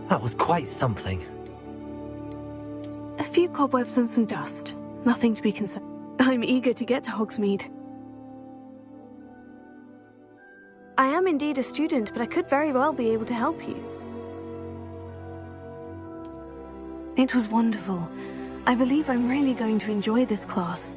That was quite something. A few cobwebs and some dust. Nothing to be concerned. I'm eager to get to Hogsmeade. I am indeed a student, but I could very well be able to help you. It was wonderful. I believe I'm really going to enjoy this class.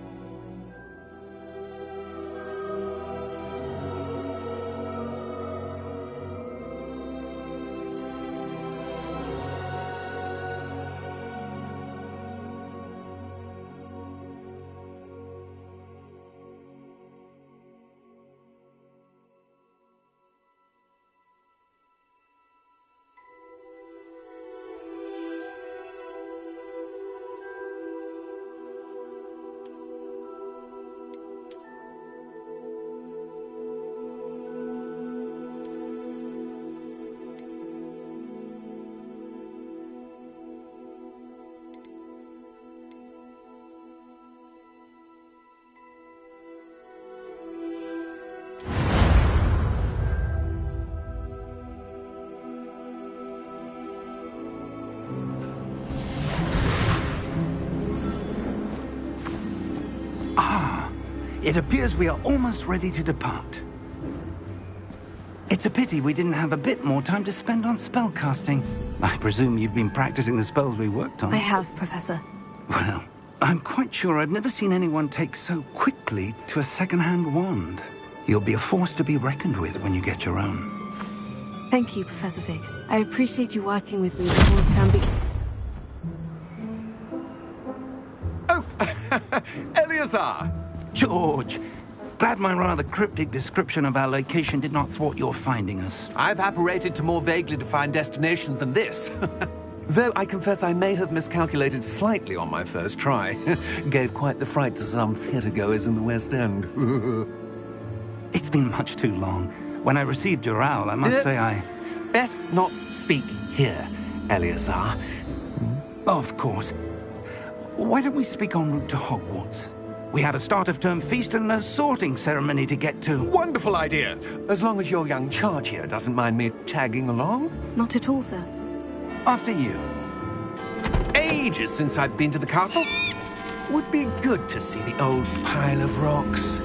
It appears we are almost ready to depart. It's a pity we didn't have a bit more time to spend on spellcasting. I presume you've been practicing the spells we worked on. I have, Professor. Well, I'm quite sure I've never seen anyone take so quickly to a second-hand wand. You'll be a force to be reckoned with when you get your own. Thank you, Professor Fig. I appreciate you working with me before the term begins. Oh, Eleazar! George, glad my rather cryptic description of our location did not thwart your finding us. I've apparated to more vaguely defined destinations than this. Though I confess I may have miscalculated slightly on my first try. Gave quite the fright to some theatre-goers in the West End. It's been much too long. When I received your owl, I must say I... Best not speak here, Eleazar. Of course. Why don't we speak en route to Hogwarts? We have a start-of-term feast and a sorting ceremony to get to. Wonderful idea! As long as your young charge here doesn't mind me tagging along. Not at all, sir. After you. Ages since I've been to the castle. Would be good to see the old pile of rocks.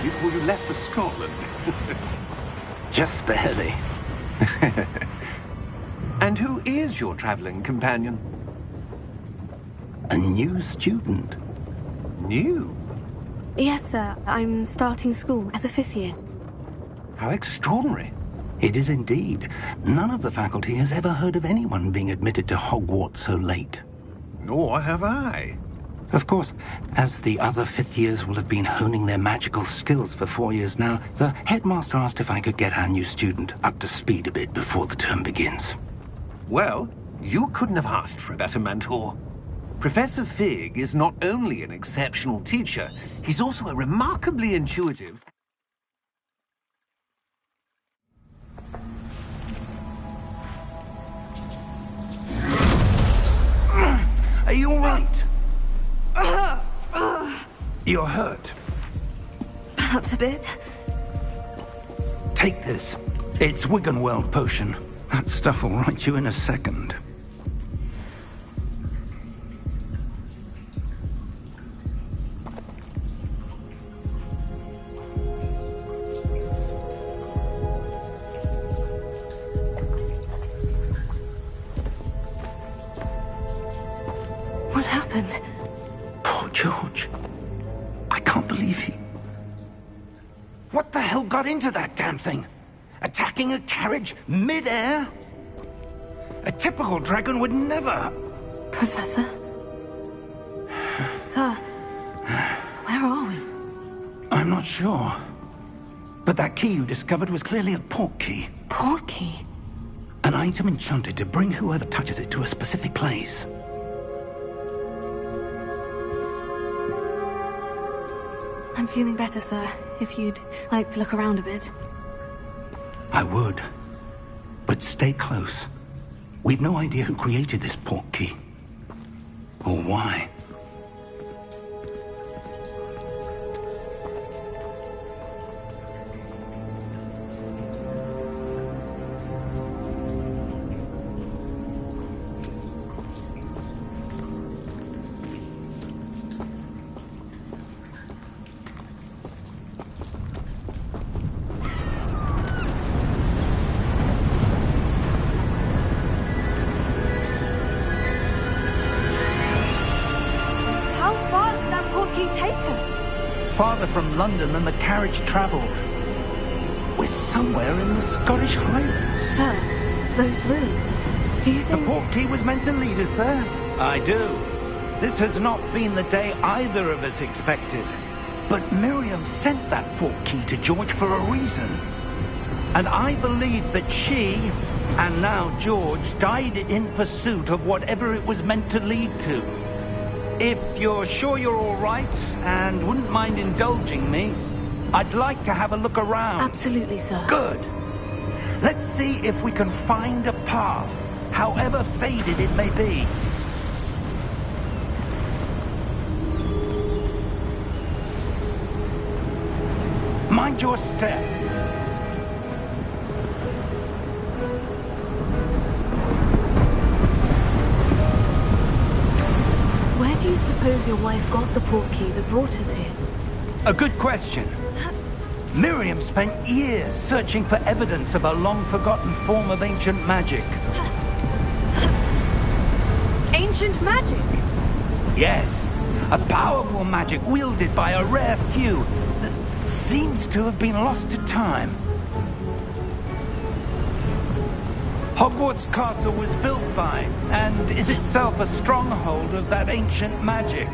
Before you left for Scotland. Just barely. And who is your traveling companion? A new student. New? Yes, sir. I'm starting school as a 5th year. How extraordinary. It is indeed. None of the faculty has ever heard of anyone being admitted to Hogwarts so late. Nor have I. Of course, as the other 5th years will have been honing their magical skills for 4 years now, the headmaster asked if I could get our new student up to speed a bit before the term begins. Well, you couldn't have asked for a better mentor. Professor Fig is not only an exceptional teacher, he's also a remarkably intuitive... Are you all right? You're hurt. Perhaps a bit. Take this. It's Wiggenweld potion. That stuff will right you in a second. What happened? Poor George. I can't believe he... What the hell got into that damn thing? Attacking a carriage mid-air? A typical dragon would never... Professor? Sir, where are we? I'm not sure. But that key you discovered was clearly a port key. Port key? An item enchanted to bring whoever touches it to a specific place. I'm feeling better, sir. If you'd like to look around a bit. I would. But stay close. We've no idea who created this port key. Or why. Farther from London than the carriage travelled. We're somewhere in the Scottish Highlands. Sir, those ruins. Do you think... The port key was meant to lead us there? I do. This has not been the day either of us expected. But Miriam sent that port key to George for a reason. And I believe that she, and now George, died in pursuit of whatever it was meant to lead to. If you're sure you're all right, and wouldn't mind indulging me, I'd like to have a look around. Absolutely, sir. Good. Let's see if we can find a path, however faded it may be. Mind your step. Where do you suppose your wife got the port key that brought us here? A good question. Miriam spent years searching for evidence of a long-forgotten form of ancient magic. Ancient magic? Yes, a powerful magic wielded by a rare few that seems to have been lost to time. Hogwarts Castle was built by, and is itself a stronghold of that ancient magic.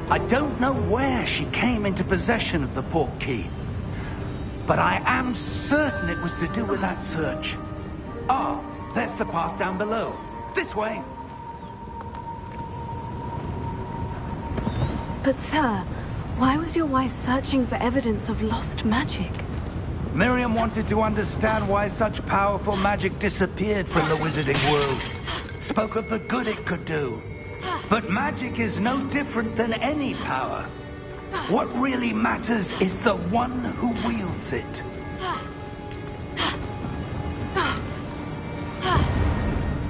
I don't know where she came into possession of the port key, but I am certain it was to do with that search. Ah, there's the path down below. This way. But sir, why was your wife searching for evidence of lost magic? Miriam wanted to understand why such powerful magic disappeared from the wizarding world. Spoke of the good it could do. But magic is no different than any power. What really matters is the one who wields it.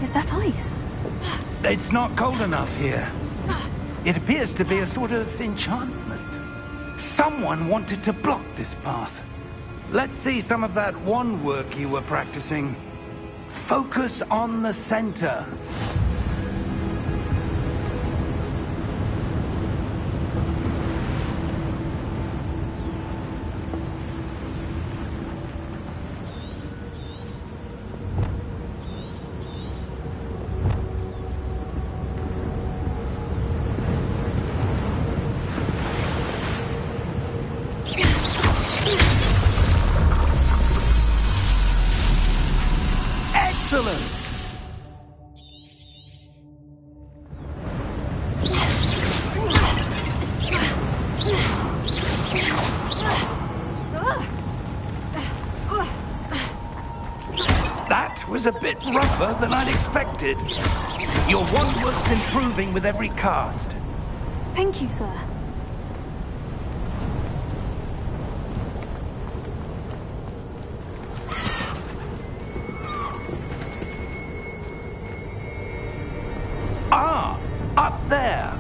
Is that ice? It's not cold enough here. It appears to be a sort of enchantment. Someone wanted to block this path. Let's see some of that wand work you were practicing. Focus on the center. Excellent! That was a bit rougher than I'd expected. Your wand work's improving with every cast. Thank you, sir. Ah, up there.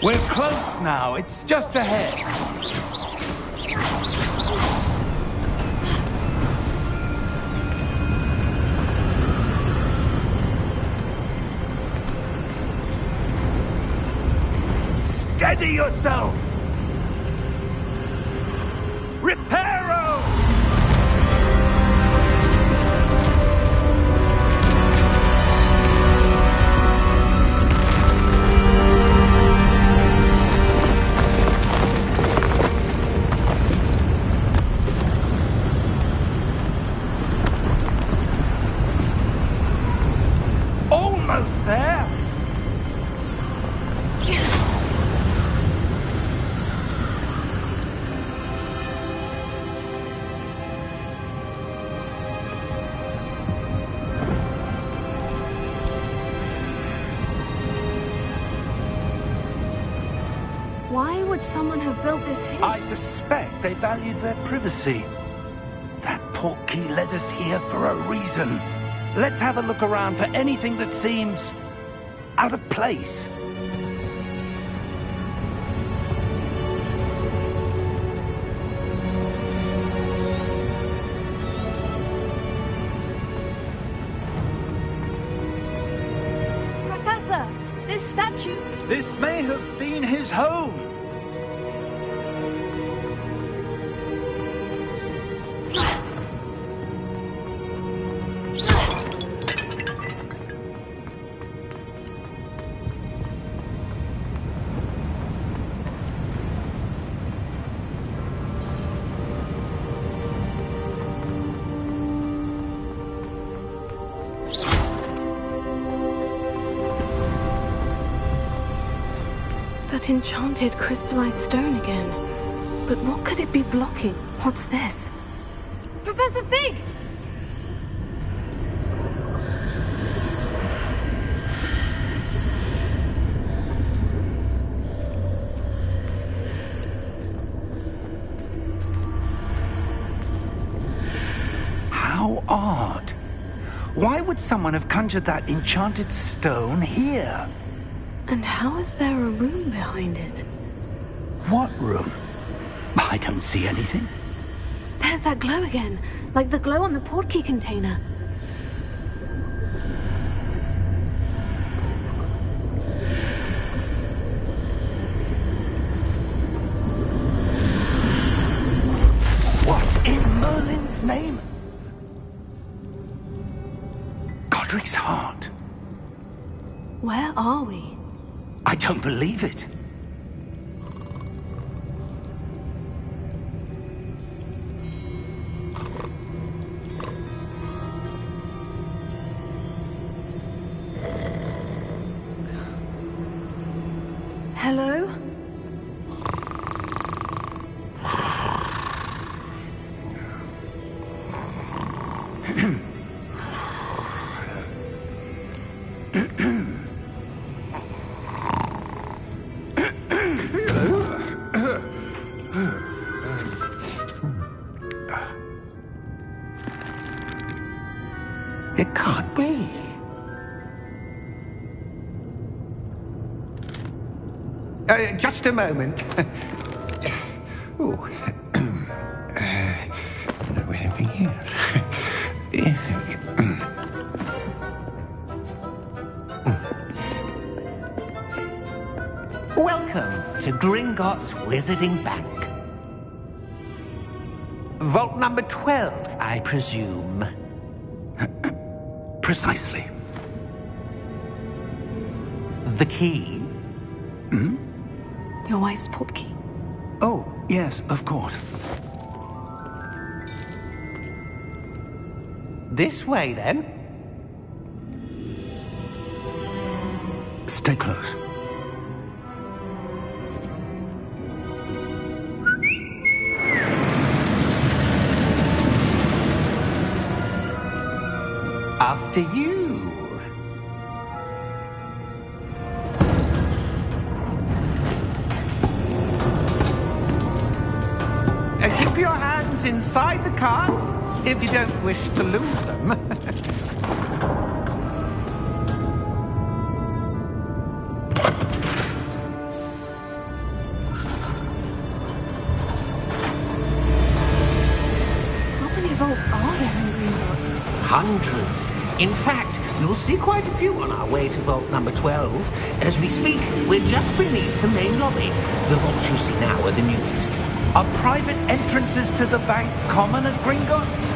We're close now. It's just ahead. Steady yourself. Reparo! Why would someone have built this here? I suspect they valued their privacy. That portkey led us here for a reason. Let's have a look around for anything that seems out of place. Professor, this statue... This may have been his home. That enchanted crystallized stone again. But what could it be blocking? What's this? Professor Fig! How odd. Why would someone have conjured that enchanted stone here? And how is there a room behind it? What room? I don't see anything. There's that glow again, like the glow on the portkey container. What in Merlin's name? Godric's heart. Where are we? I don't believe it. Hello? It can't be. Just a moment. Oh. Anything here? Welcome to Gringotts Wizarding Bank. Vault number 12, I presume. Precisely. The key? Your wife's portkey. Oh, yes, of course. This way, then. Stay close. After you. Keep your hands inside the cart if you don't wish to lose them. How many vaults are there in Gringotts? Hundreds. In fact, you'll see quite a few on our way to vault number 12. As we speak, we're just beneath the main lobby. The vaults you see now are the newest. Are private entrances to the bank common at Gringotts?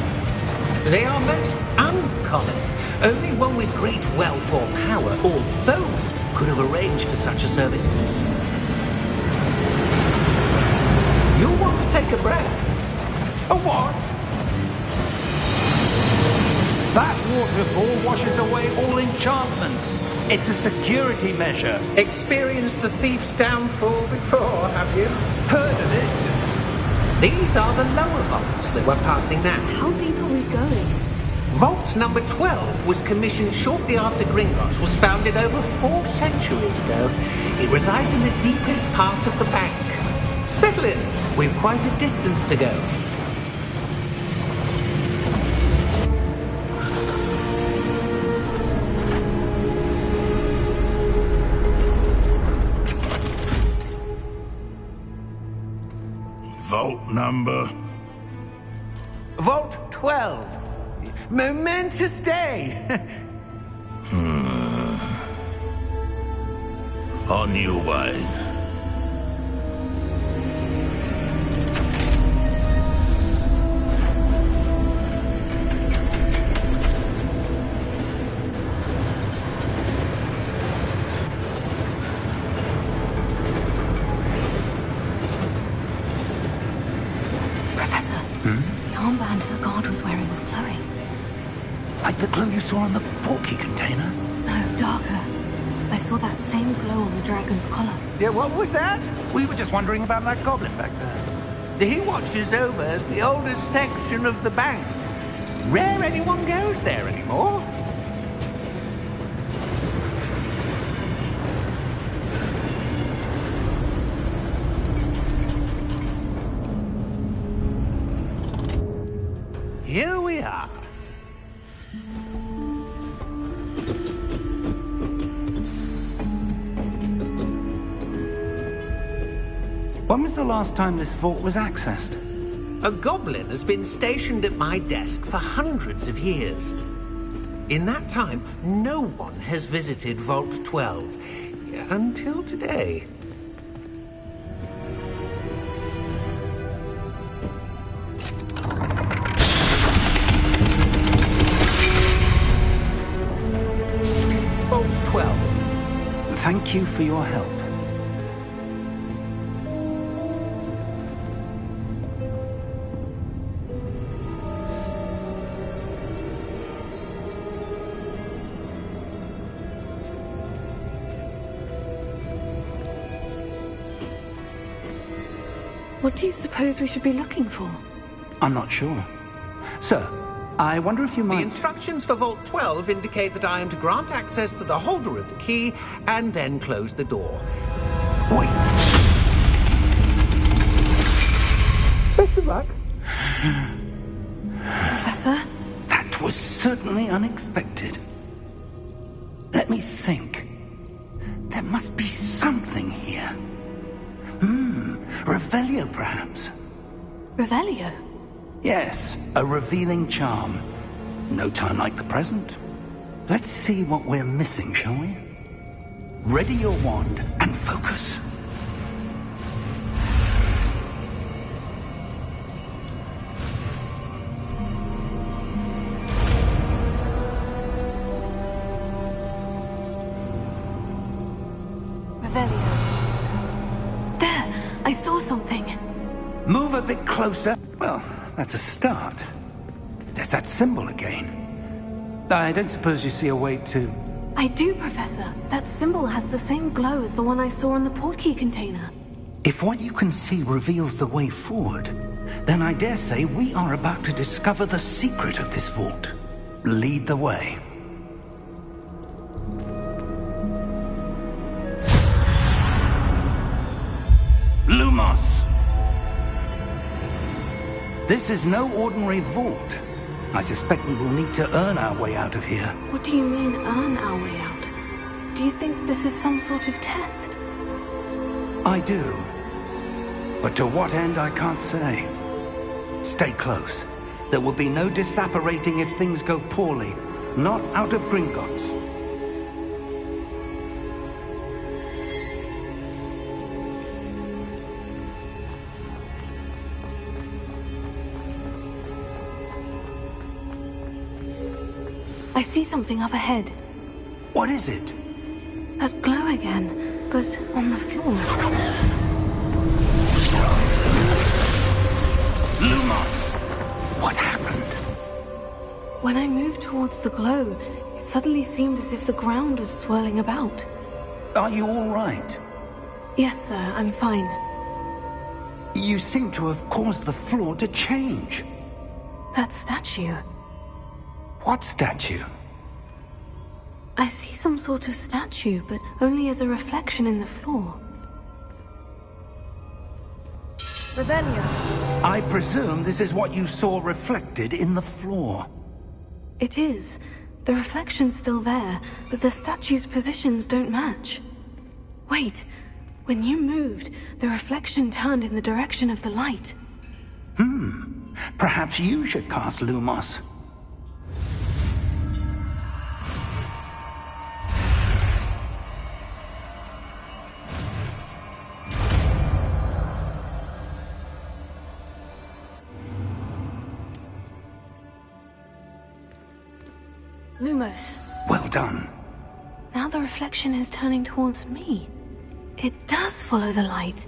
They are most uncommon. Only one with great wealth or power, or both, could have arranged for such a service. You'll want to take a breath. A what? That waterfall washes away all enchantments. It's a security measure. Experienced the thief's downfall before, have you? Heard of it? These are the lower vaults that we're passing now. How deep are we going? Vault number 12 was commissioned shortly after Gringotts was founded over 4 centuries ago. It resides in the deepest part of the bank. Settle in. We've quite a distance to go. Vault number? Vault 12. Momentous day. On your way. Professor, the armband the guard was wearing was glowing. Like the glow you saw on the portkey container? No, darker. I saw that same glow on the dragon's collar. Yeah, what was that? We were just wondering about that goblin back there. He watches over the oldest section of the bank. Rare anyone goes there anymore. Here we are. When was the last time this vault was accessed? A goblin has been stationed at my desk for hundreds of years. In that time, no one has visited Vault 12. Until today. Vault 12. Thank you for your help. What do you suppose we should be looking for? I'm not sure. Sir, I wonder if you The might... instructions for Vault 12 indicate that I am to grant access to the holder of the key and then close the door. Wait. Best of luck. Professor? That was certainly unexpected. Let me think. There must be something here. Revelio, perhaps? Revelio? Yes, a revealing charm. No time like the present. Let's see what we're missing, shall we? Ready your wand and focus. Revelio. There! I saw something. Move a bit closer. Well, that's a start. There's that symbol again. I don't suppose you see a way to... I do, Professor. That symbol has the same glow as the one I saw in the portkey container. If what you can see reveals the way forward, then I dare say we are about to discover the secret of this vault. Lead the way. Lumos! This is no ordinary vault. I suspect we will need to earn our way out of here. What do you mean, earn our way out? Do you think this is some sort of test? I do. But to what end, I can't say. Stay close. There will be no disapparating if things go poorly. Not out of Gringotts. I see something up ahead. What is it? That glow again, but on the floor. Lumos! What happened? When I moved towards the glow, it suddenly seemed as if the ground was swirling about. Are you all right? Yes, sir, I'm fine. You seem to have caused the floor to change. That statue. What statue? I see some sort of statue, but only as a reflection in the floor. Revelio. I presume this is what you saw reflected in the floor. It is. The reflection's still there, but the statue's positions don't match. Wait, when you moved, the reflection turned in the direction of the light. Perhaps you should cast Lumos. Lumos. Well done. Now the reflection is turning towards me. It does follow the light.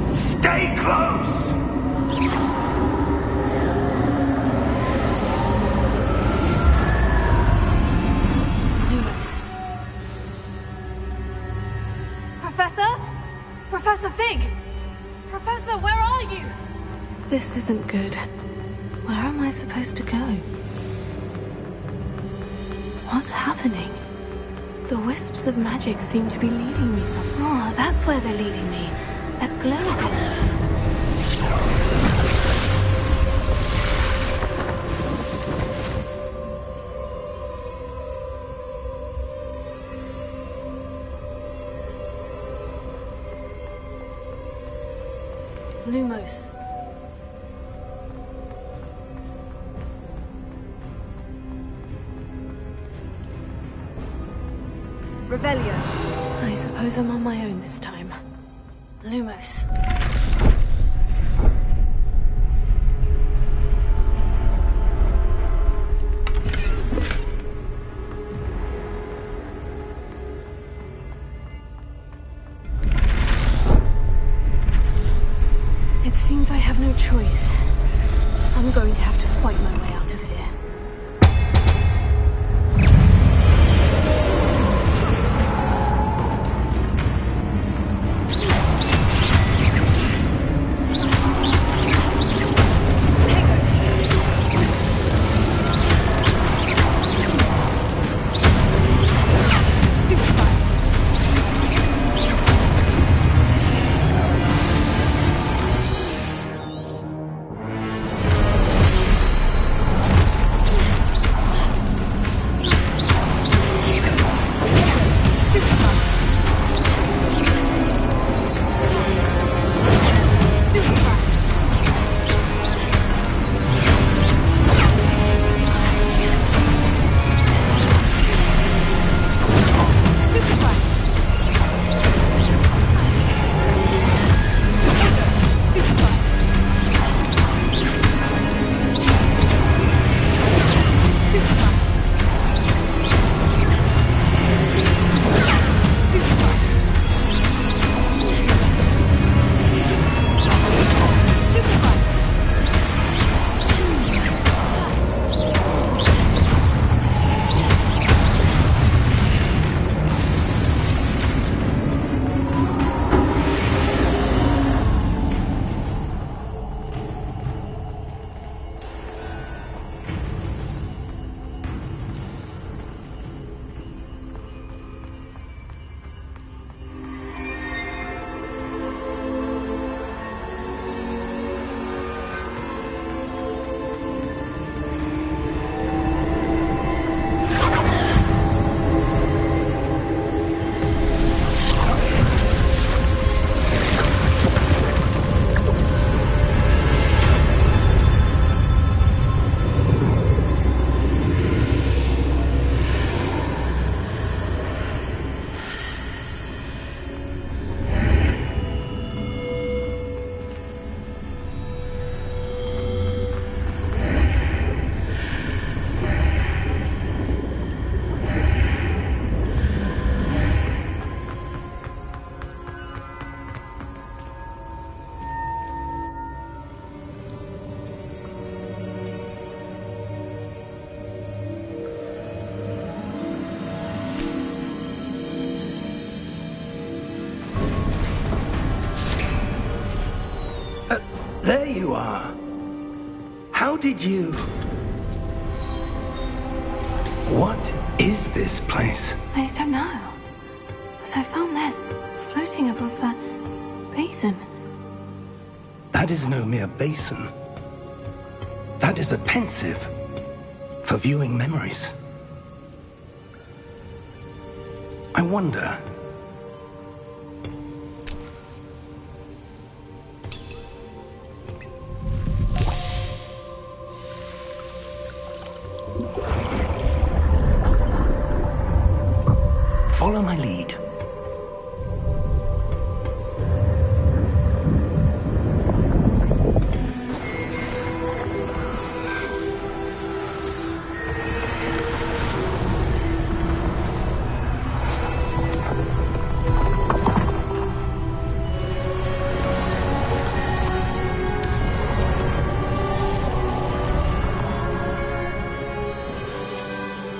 Stay close! Lumos. Professor? Professor Fig! Professor, where are you? This isn't good. Where am I supposed to go? What's happening? The wisps of magic seem to be leading me somewhere. Oh, that's where they're leading me. That glow again. Lumos. Revelio. I suppose I'm on my own this time. Lumos. It seems I have no choice. I'm going to have to fight my way out of here. are. How did you... What is this place? I don't know. But I found this floating above that basin. That is no mere basin. That is a pensive for viewing memories. I wonder... Follow my lead.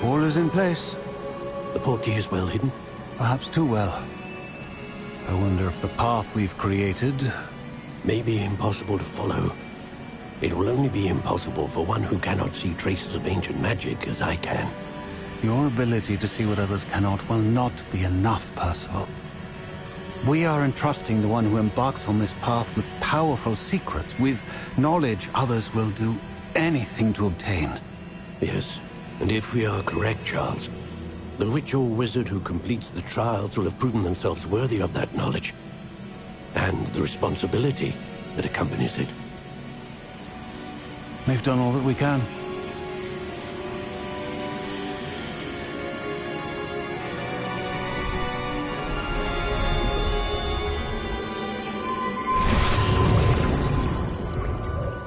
All is in place. The portkey is well hidden? Perhaps too well. I wonder if the path we've created... May be impossible to follow. It will only be impossible for one who cannot see traces of ancient magic as I can. Your ability to see what others cannot will not be enough, Percival. We are entrusting the one who embarks on this path with powerful secrets, with knowledge others will do anything to obtain. Yes, and if we are correct, Charles, the witch or wizard who completes the trials will have proven themselves worthy of that knowledge, and the responsibility that accompanies it. We've done all that we can.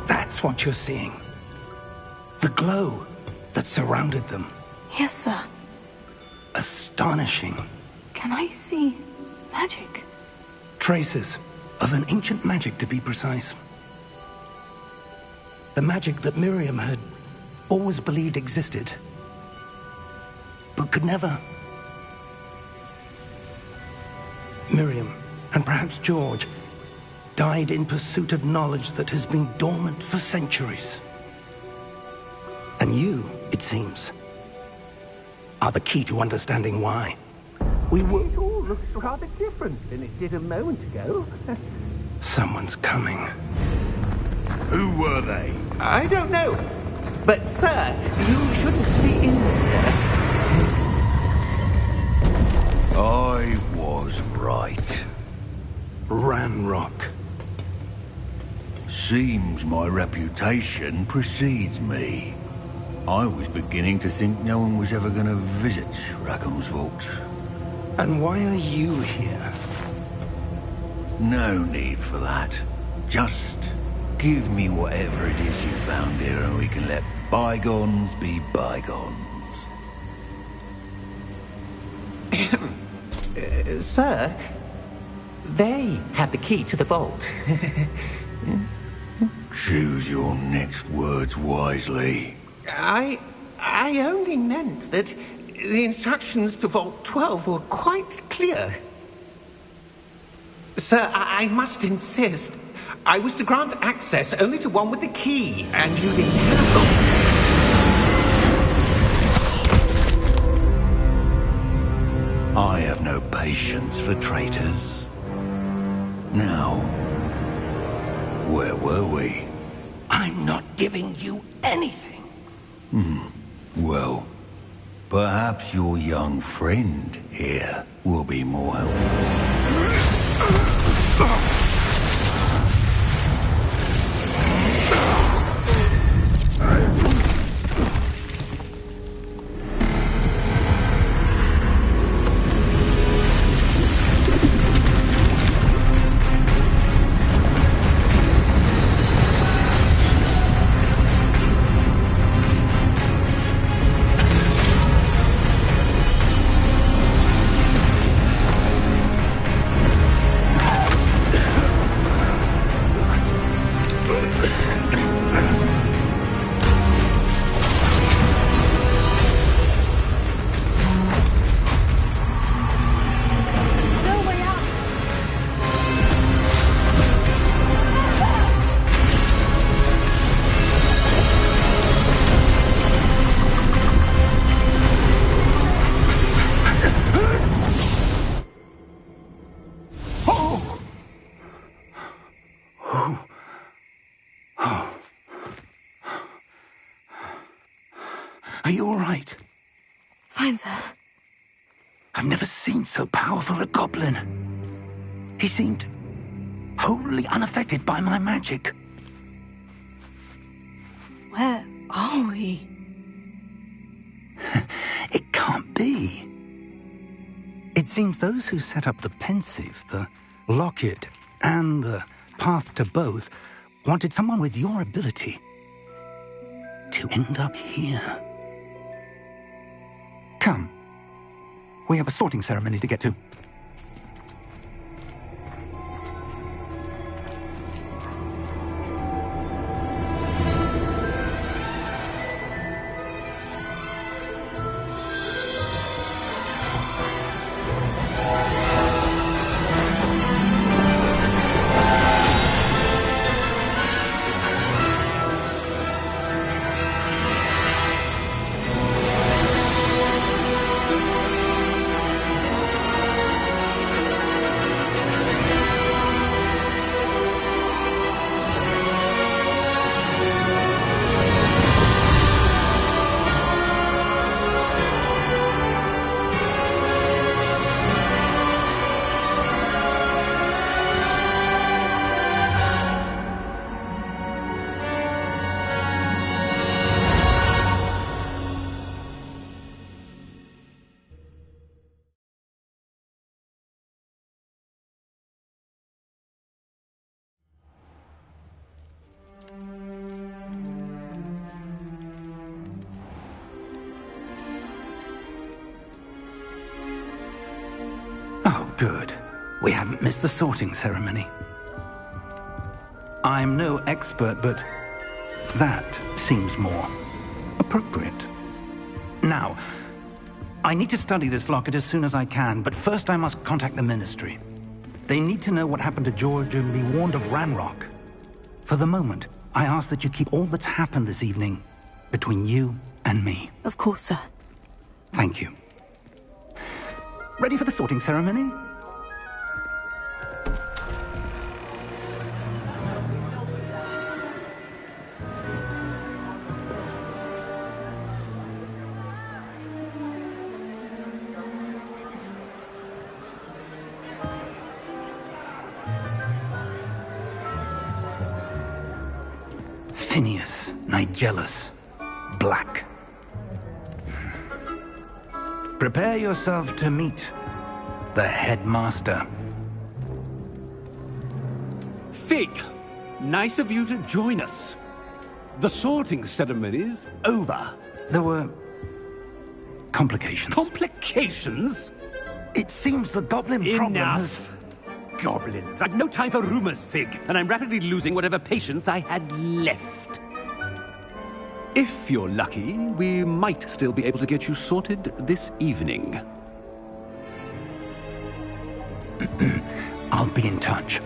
That's what you're seeing. The glow that surrounded them. Yes, sir. Astonishing. Can I see magic? Traces of an ancient magic, to be precise. The magic that Miriam had always believed existed, but could never. Miriam, and perhaps George, died in pursuit of knowledge that has been dormant for centuries. And you, it seems, are the key to understanding why. It all looks rather different than it did a moment ago. Someone's coming. Who were they? I don't know. But, sir, you shouldn't be in there. I was right. Ranrock. Seems my reputation precedes me. I was beginning to think no one was ever going to visit Rackham's vault. And why are you here? No need for that. Just give me whatever it is you found here and we can let bygones be bygones. Sir, they had the key to the vault. Choose your next words wisely. I only meant that the instructions to Vault 12 were quite clear. Sir, I must insist. I was to grant access only to one with the key, and you didn't have them. I have no patience for traitors. Now, where were we? I'm not giving you anything. Well, perhaps your young friend here will be more helpful. Are you all right? Fine, sir. I've never seen so powerful a goblin. He seemed wholly unaffected by my magic. Where are we? It can't be. It seems those who set up the pensive, the locket, and the path to both wanted someone with your ability to end up here. Come. We have a sorting ceremony to get to. Oh, good. We haven't missed the sorting ceremony. I'm no expert, but that seems more appropriate. Now, I need to study this locket as soon as I can, but first I must contact the Ministry. They need to know what happened to George and be warned of Ranrock. For the moment, I ask that you keep all that's happened this evening between you and me. Of course, sir. Thank you. Ready for the sorting ceremony? Phineas, Nigellus, Black. Prepare yourself to meet the headmaster. Fig, nice of you to join us. The sorting ceremony's over. There were complications. Complications? It seems the goblin problem has... Enough. Goblins. I've no time for rumors, Fig, and I'm rapidly losing whatever patience I had left. If you're lucky, we might still be able to get you sorted this evening. I'll be in touch.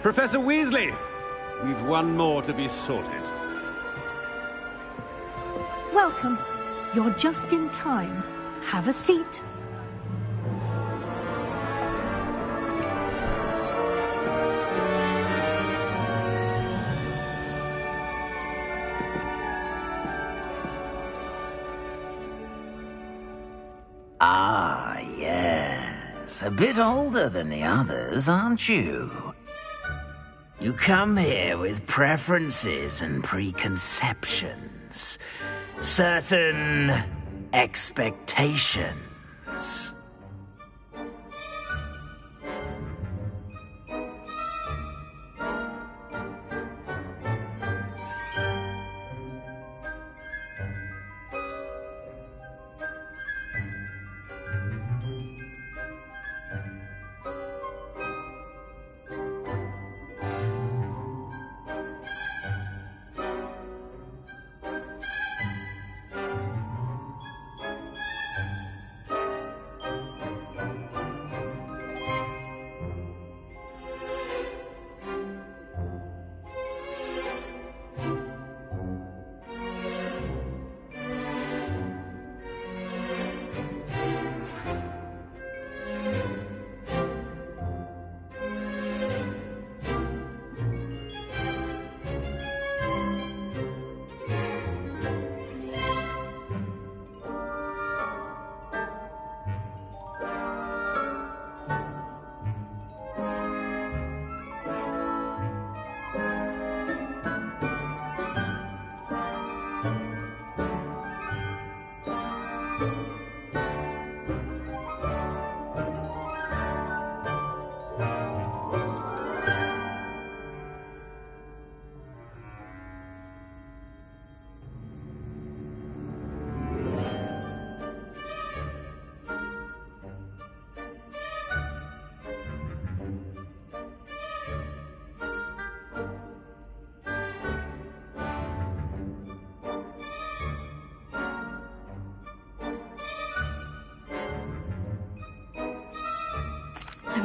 Professor Weasley, we've one more to be sorted. Welcome. You're just in time. Have a seat. Ah, yes. A bit older than the others, aren't you? You come here with preferences and preconceptions. Certain expectations.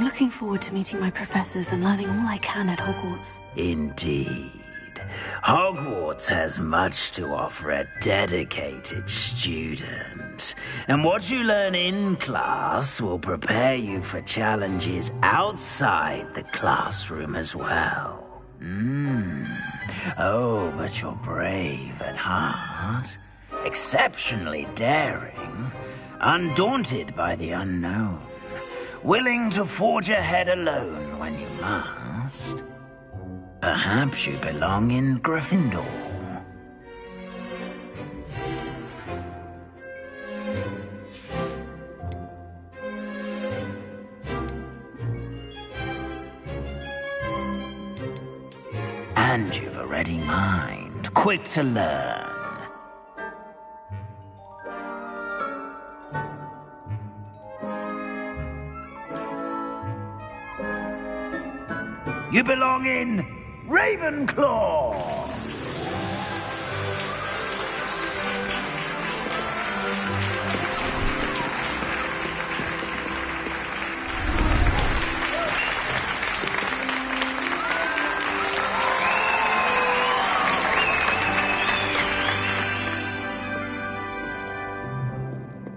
I'm looking forward to meeting my professors and learning all I can at Hogwarts. Indeed. Hogwarts has much to offer a dedicated student. And what you learn in class will prepare you for challenges outside the classroom as well. Oh, but you're brave at heart. Exceptionally daring. Undaunted by the unknown. Willing to forge ahead alone when you must. Perhaps you belong in Gryffindor. And you've a ready mind, quick to learn. You belong in Ravenclaw!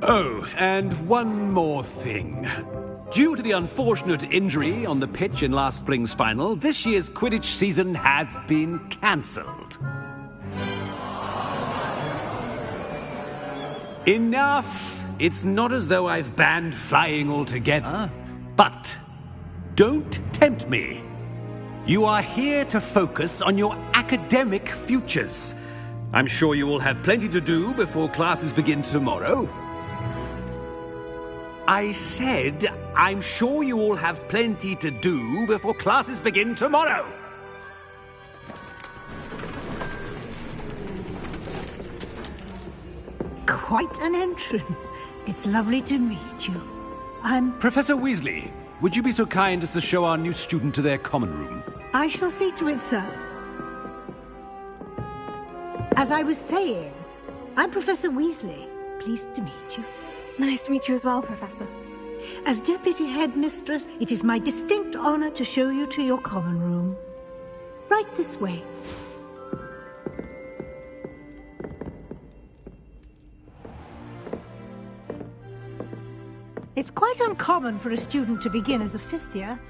Oh, and one more thing. Due to the unfortunate injury on the pitch in last spring's final, this year's Quidditch season has been cancelled. Enough! It's not as though I've banned flying altogether. But don't tempt me. You are here to focus on your academic futures. I'm sure you will have plenty to do before classes begin tomorrow. I said, I'm sure you all have plenty to do before classes begin tomorrow. Quite an entrance. It's lovely to meet you. I'm... Professor Weasley, would you be so kind as to show our new student to their common room? I shall see to it, sir. As I was saying, I'm Professor Weasley. Pleased to meet you. Nice to meet you as well, Professor. As Deputy Headmistress, it is my distinct honor to show you to your common room. Right this way. It's quite uncommon for a student to begin as a fifth year.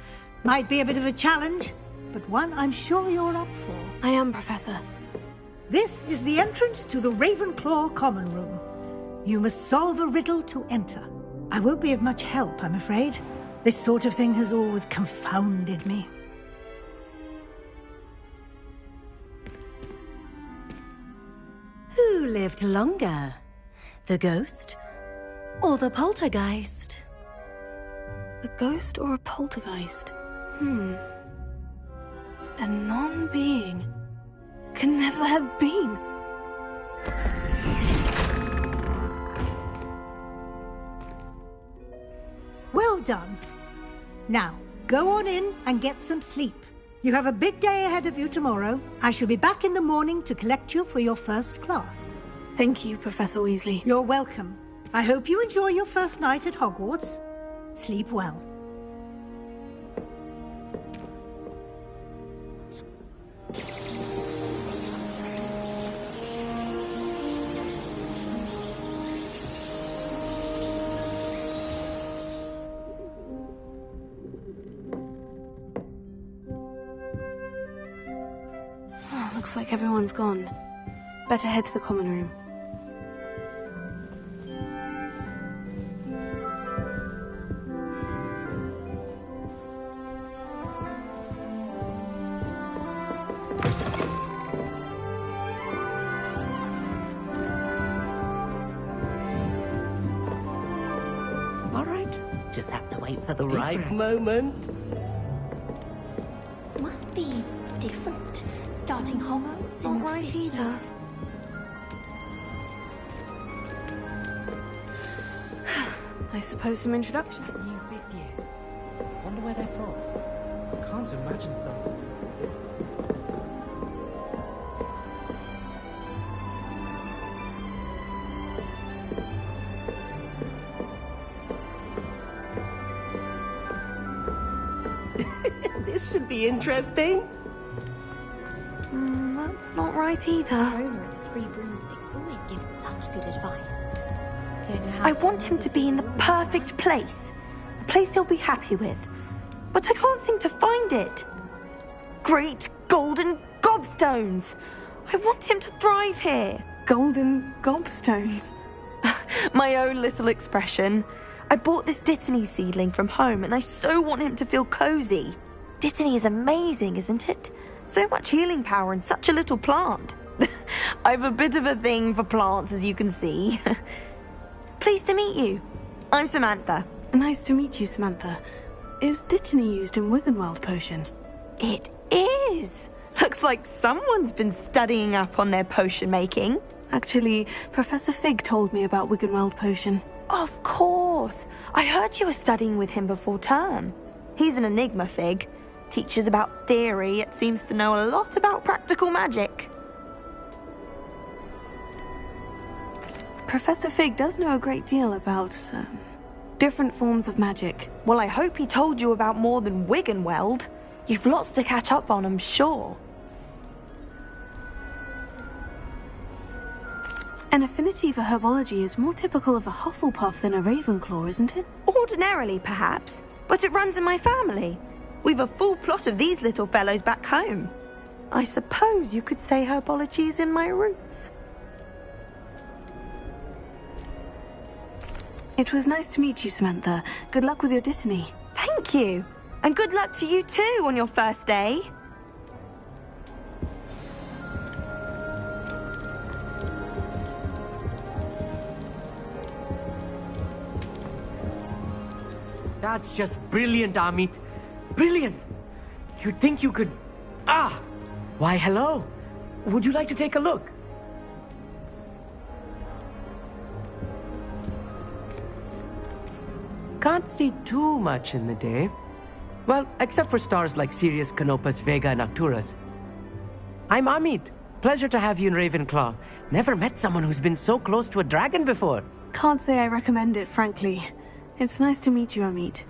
Might be a bit of a challenge, but one I'm sure you're up for. I am, Professor. This is the entrance to the Ravenclaw common room. You must solve a riddle to enter. I won't be of much help, I'm afraid. This sort of thing has always confounded me. Who lived longer? The ghost or the poltergeist? A ghost or a poltergeist? A non-being can never have been. Well done. Now, go on in and get some sleep. You have a big day ahead of you tomorrow. I shall be back in the morning to collect you for your first class. Thank you, Professor Weasley. You're welcome. I hope you enjoy your first night at Hogwarts. Sleep well. Looks like everyone's gone. Better head to the common room. All right. Just have to wait for the right moment. Must be different. Starting Hogwarts in Not right either. I suppose some introduction. You with you. Wonder where they're from. Can't imagine them. be interesting. That's not right either. The owner of the Three Broomsticks always gives such good advice. Don't know how I want him to be in the perfect place. A place he'll be happy with. But I can't seem to find it. Great golden gobstones! I want him to thrive here. Golden gobstones? My own little expression. I bought this Dittany seedling from home and I so want him to feel cozy. Dittany is amazing, isn't it? So much healing power in such a little plant. I've a bit of a thing for plants, as you can see. Pleased to meet you. I'm Samantha. Nice to meet you, Samantha. Is Dittany used in Wiggenweld potion? It is. Looks like someone's been studying up on their potion making. Actually, Professor Fig told me about Wiggenweld potion. Of course. I heard you were studying with him before term. He's an enigma, Fig. Teaches about theory, yet seems to know a lot about practical magic. Professor Fig does know a great deal about, different forms of magic. Well, I hope he told you about more than Wiggenweld. You've lots to catch up on, I'm sure. An affinity for herbology is more typical of a Hufflepuff than a Ravenclaw, isn't it? Ordinarily, perhaps, but it runs in my family. We've a full plot of these little fellows back home. I suppose you could say herbology is in my roots. It was nice to meet you, Samantha. Good luck with your Dittany. Thank you. And good luck to you too on your first day. That's just brilliant, Amit. Brilliant! You'd think you could... Ah! Why, hello. Would you like to take a look? Can't see too much in the day. Well, except for stars like Sirius, Canopus, Vega, and Arcturus. I'm Amit. Pleasure to have you in Ravenclaw. Never met someone who's been so close to a dragon before. Can't say I recommend it, frankly. It's nice to meet you, Amit.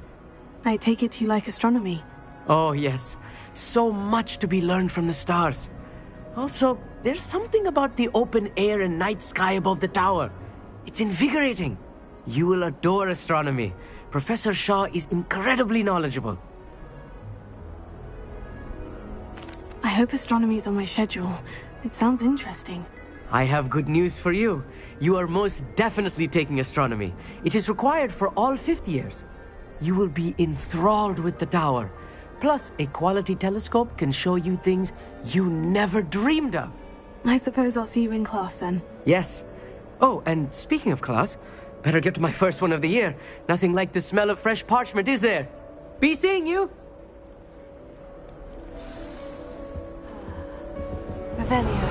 I take it you like astronomy. Oh, yes. So much to be learned from the stars. Also, there's something about the open air and night sky above the tower. It's invigorating. You will adore astronomy. Professor Shaw is incredibly knowledgeable. I hope astronomy's on my schedule. It sounds interesting. I have good news for you. You are most definitely taking astronomy. It is required for all 5th years. You will be enthralled with the tower. Plus, a quality telescope can show you things you never dreamed of. I suppose I'll see you in class then. Yes. Oh, and speaking of class, better get to my first one of the year. Nothing like the smell of fresh parchment, is there? Be seeing you! Revelio.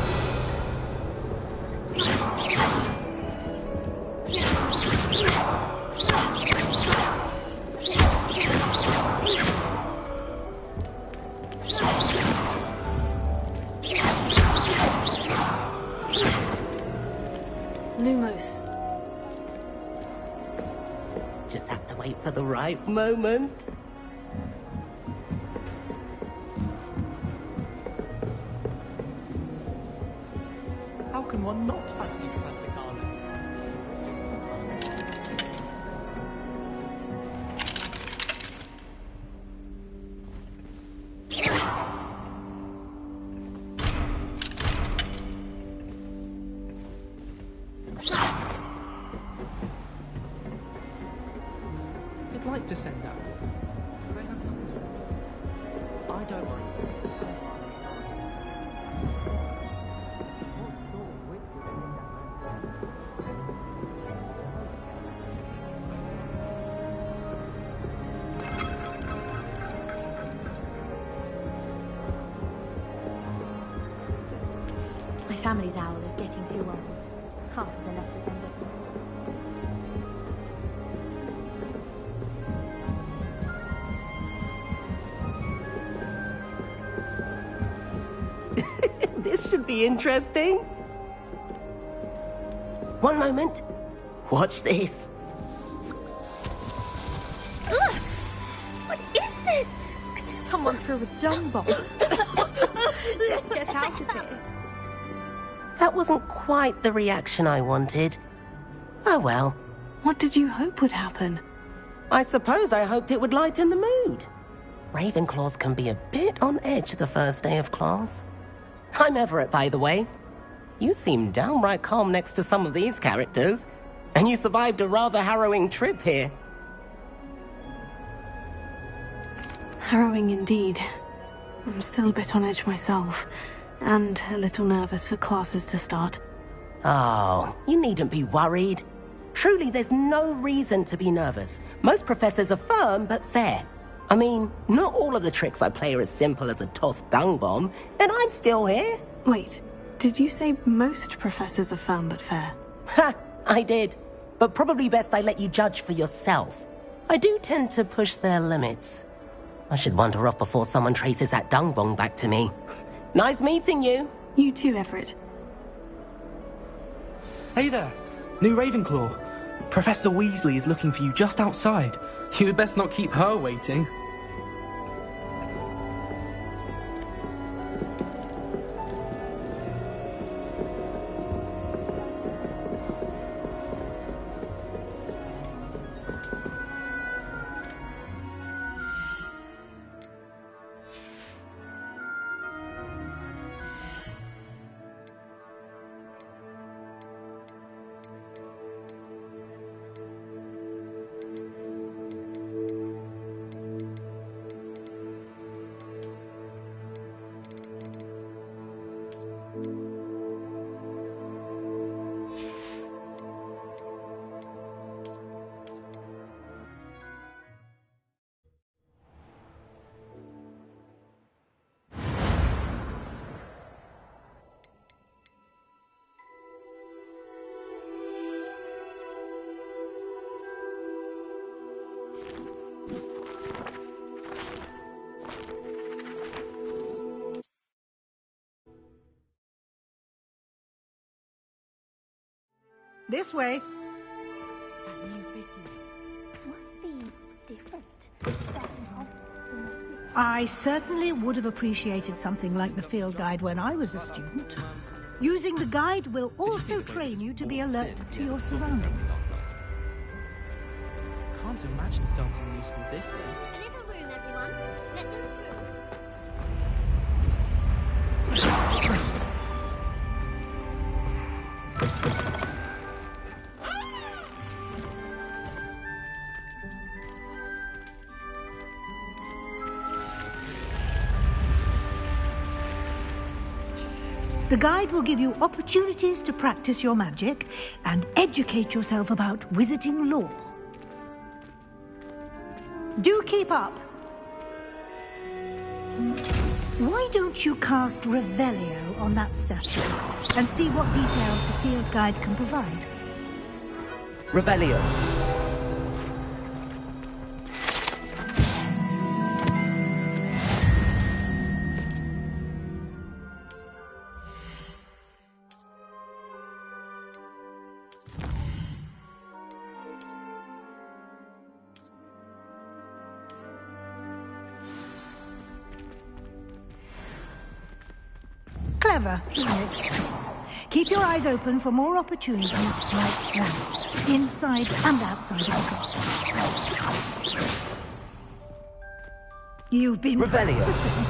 Lumos. Just have to wait for the right moment. How can one not fancy classic armor? I'd like to send out. I don't mind. My family's owl is getting too old. Half of the left remember. This should be interesting. One moment. Watch this. Ugh! What is this? I'm someone threw a dung bomb. Let's get out of here. That wasn't quite the reaction I wanted. Oh well. What did you hope would happen? I suppose I hoped it would lighten the mood. Ravenclaws can be a bit on edge the first day of class. I'm Everett, by the way. You seem downright calm next to some of these characters, and you survived a rather harrowing trip here. Harrowing indeed. I'm still a bit on edge myself, and a little nervous for classes to start. Oh, you needn't be worried. Truly, there's no reason to be nervous. Most professors are firm but fair. I mean, not all of the tricks I play are as simple as a tossed dung bomb, and I'm still here. Wait, did you say most professors are firm but fair? Ha, I did. But probably best I let you judge for yourself. I do tend to push their limits. I should wander off before someone traces that dung bomb back to me. Nice meeting you. You too, Everett. Hey there, new Ravenclaw. Professor Weasley is looking for you just outside. You had best not keep her waiting. This way. Must be different. I certainly would have appreciated something like the field guide when I was a student. Using the guide will also train you to be alert to your surroundings. Can't imagine starting a new school this late. A little room, everyone. Let them through. The guide will give you opportunities to practice your magic and educate yourself about wizarding lore. Do keep up! Why don't you cast Revelio on that statue and see what details the field guide can provide? Revelio. Clever, isn't it? Keep your eyes open for more opportunities like that, inside and outside of the castle. You've been Revelio. practicing.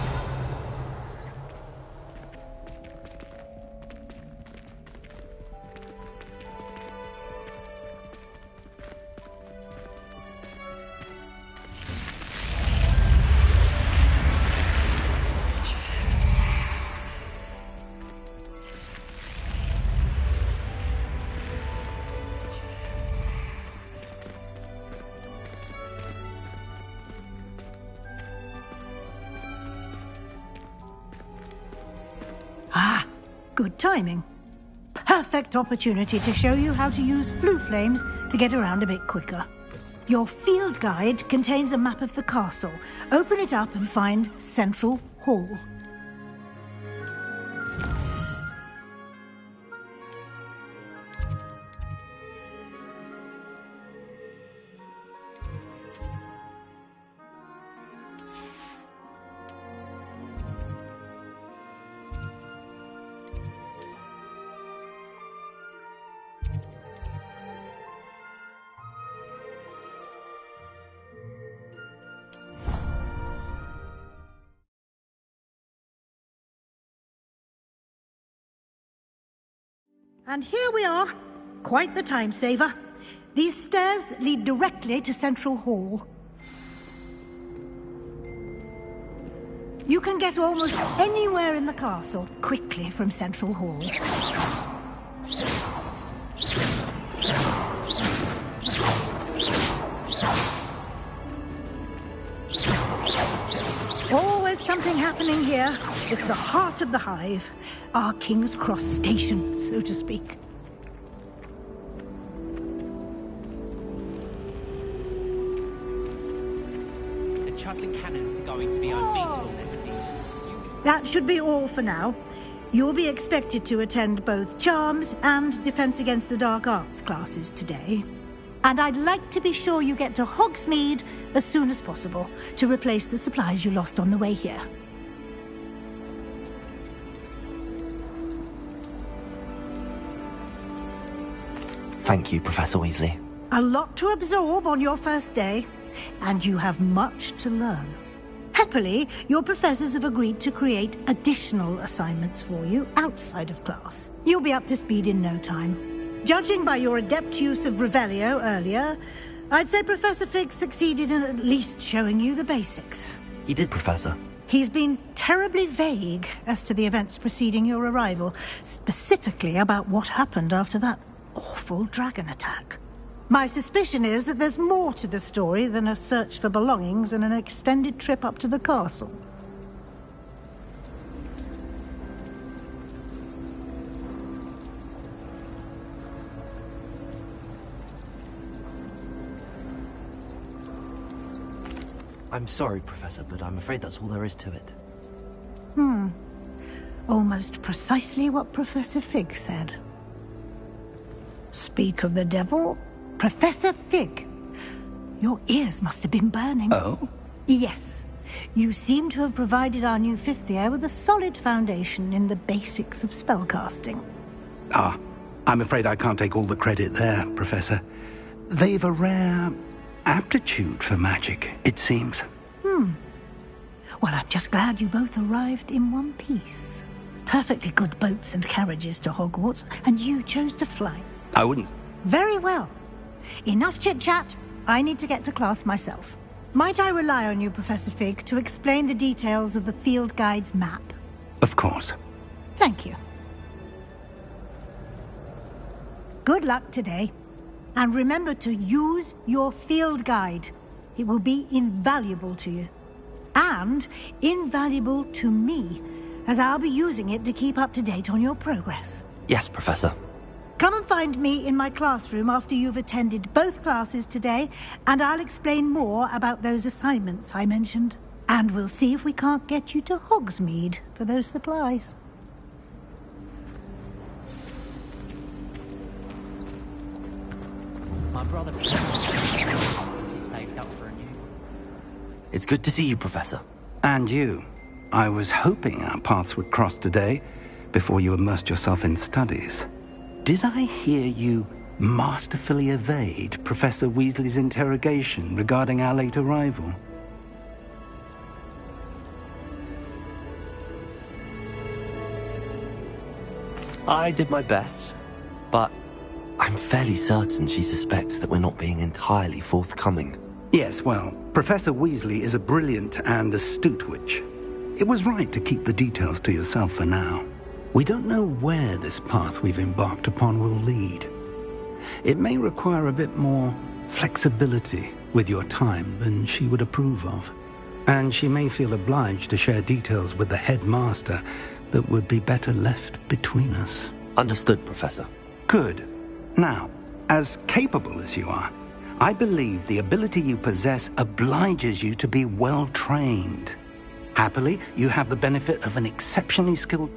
Ah, good timing. Perfect opportunity to show you how to use flue flames to get around a bit quicker. Your field guide contains a map of the castle. Open it up and find Central Hall. And here we are. Quite the time saver. These stairs lead directly to Central Hall. You can get almost anywhere in the castle quickly from Central Hall. Always something happening here. It's the heart of the hive. Our King's Cross station, so to speak. The Chudlin cannons are going to be unbeatable. That should be all for now. You'll be expected to attend both Charms and Defense Against the Dark Arts classes today. And I'd like to be sure you get to Hogsmeade as soon as possible to replace the supplies you lost on the way here. Thank you, Professor Weasley. A lot to absorb on your first day, and you have much to learn. Happily, your professors have agreed to create additional assignments for you outside of class. You'll be up to speed in no time. Judging by your adept use of Revelio earlier, I'd say Professor Fig succeeded in at least showing you the basics. He did, Professor. He's been terribly vague as to the events preceding your arrival, specifically about what happened after that awful dragon attack. My suspicion is that there's more to the story than a search for belongings and an extended trip up to the castle. I'm sorry, Professor, but I'm afraid that's all there is to it. Almost precisely what Professor Fig said. Speak of the devil, Professor Fig. Your ears must have been burning. Oh? Yes. You seem to have provided our new fifth year with a solid foundation in the basics of spellcasting. Ah, I'm afraid I can't take all the credit there, Professor. They've a rare aptitude for magic, it seems. Well, I'm just glad you both arrived in one piece. Perfectly good boats and carriages to Hogwarts, and you chose to fly. I wouldn't. Very well. Enough chit-chat. I need to get to class myself. Might I rely on you, Professor Fig, to explain the details of the field guide's map? Of course. Thank you. Good luck today. And remember to use your field guide. It will be invaluable to you. And invaluable to me, as I'll be using it to keep up to date on your progress. Yes, Professor. Come and find me in my classroom after you've attended both classes today, and I'll explain more about those assignments I mentioned. And we'll see if we can't get you to Hogsmeade for those supplies. My brother saved up for a new. It's good to see you, Professor. And you. I was hoping our paths would cross today, before you immersed yourself in studies. Did I hear you masterfully evade Professor Weasley's interrogation regarding our late arrival? I did my best, but I'm fairly certain she suspects that we're not being entirely forthcoming. Yes, well, Professor Weasley is a brilliant and astute witch. It was right to keep the details to yourself for now. We don't know where this path we've embarked upon will lead. It may require a bit more flexibility with your time than she would approve of. And she may feel obliged to share details with the headmaster that would be better left between us. Understood, Professor. Good. Now, as capable as you are, I believe the ability you possess obliges you to be well trained. Happily, you have the benefit of an exceptionally skilled...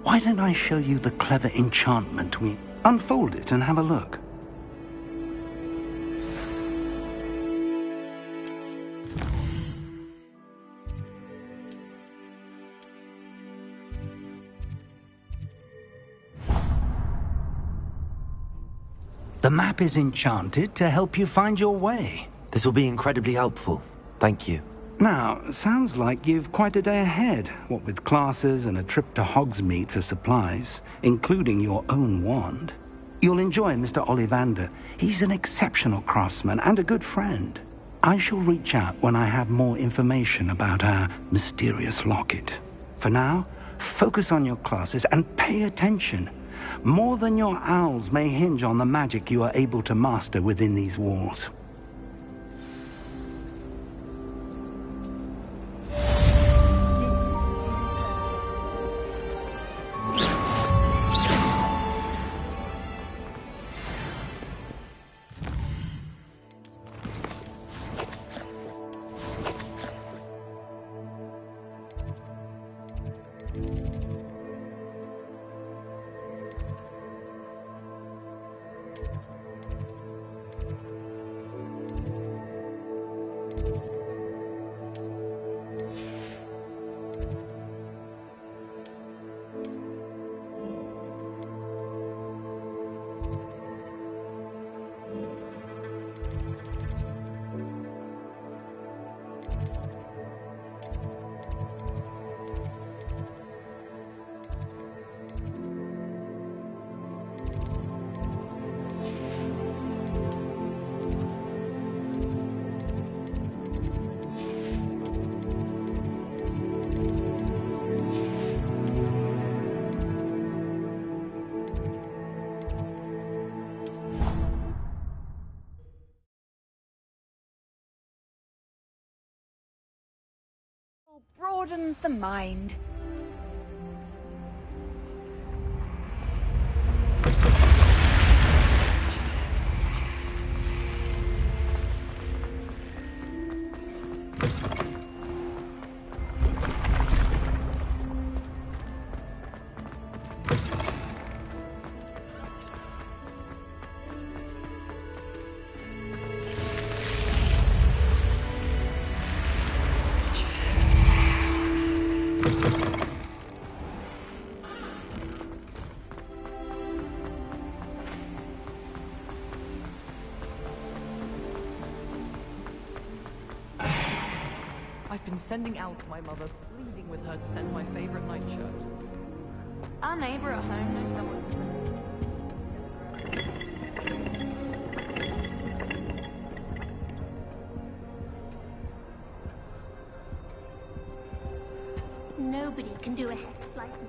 Why don't I show you the clever enchantment we... Unfold it and have a look. The map is enchanted to help you find your way. This will be incredibly helpful. Thank you. Now, sounds like you've quite a day ahead, what with classes and a trip to Hogsmeade for supplies, including your own wand. You'll enjoy Mr. Ollivander. He's an exceptional craftsman and a good friend. I shall reach out when I have more information about our mysterious locket. For now, focus on your classes and pay attention. More than your owls may hinge on the magic you are able to master within these walls. Broadens the mind. I've been sending out to my mother, pleading with her to send my favorite nightshirt. Our neighbor at home knows someone. Nobody can do a hex like me.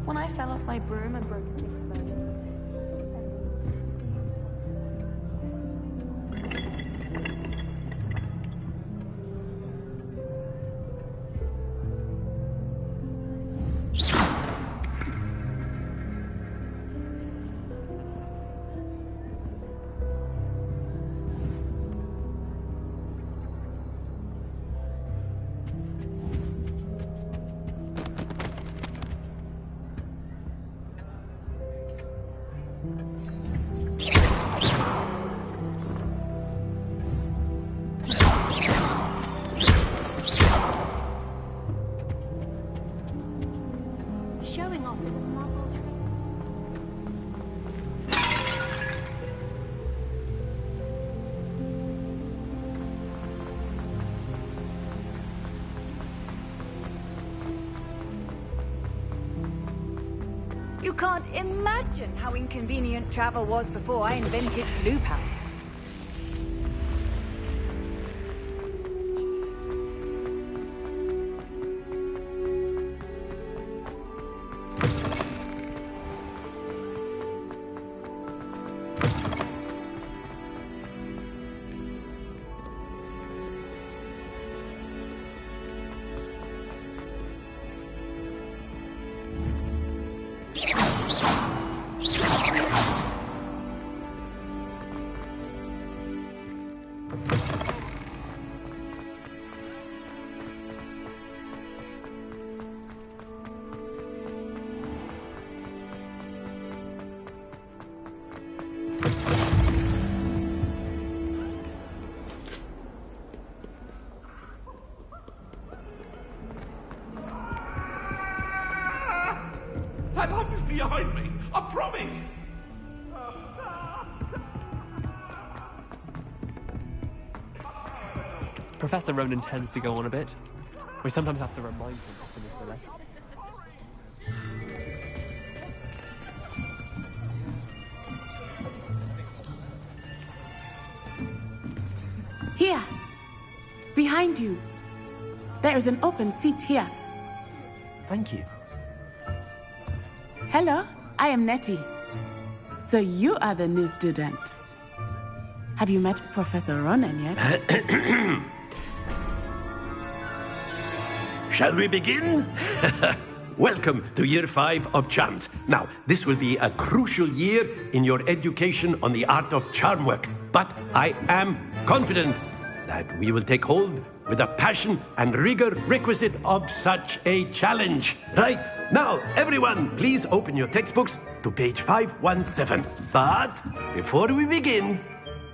When I fell off my broom and broke six bones. Showing off with a marble trick. You can't imagine how inconvenient travel was before I invented blue power. That hog is behind me. I promise. Professor Ronan tends to go on a bit. We sometimes have to remind him to finish the lesson. Here. Behind you. There is an open seat here. Thank you. Hello, I am Nettie. So you are the new student. Have you met Professor Ronan yet? Shall we begin? Welcome to Year 5 of Charms. Now, this will be a crucial year in your education on the art of charm work. But I am confident that we will take hold with the passion and rigor requisite of such a challenge. Right, now, everyone, please open your textbooks to page 517. But before we begin,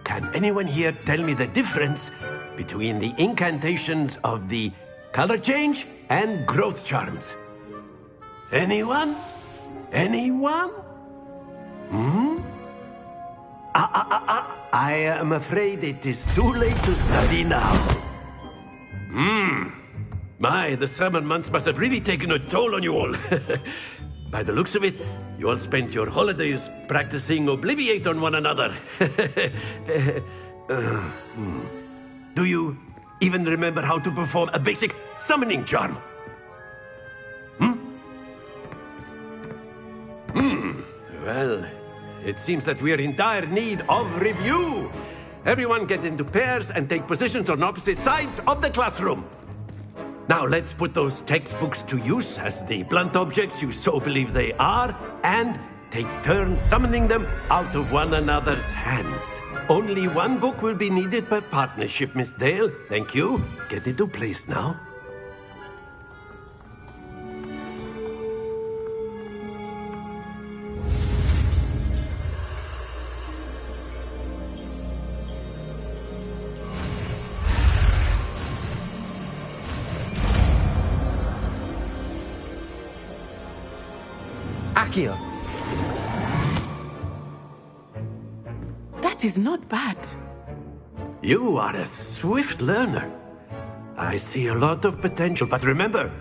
can anyone here tell me the difference between the incantations of the color change and growth charms? Anyone? Anyone? I am afraid it is too late to study now. My, the summer months must have really taken a toll on you all. By the looks of it, you all spent your holidays practicing Obliviate on one another. Do you even remember how to perform a basic summoning charm? Well, it seems that we are in dire need of review. Everyone get into pairs and take positions on opposite sides of the classroom. Now let's put those textbooks to use as the blunt objects you so believe they are, and take turns summoning them out of one another's hands. Only one book will be needed per partnership, Miss Dale. Thank you. Get into place now. Akio. That is not bad. You are a swift learner. I see a lot of potential, but remember,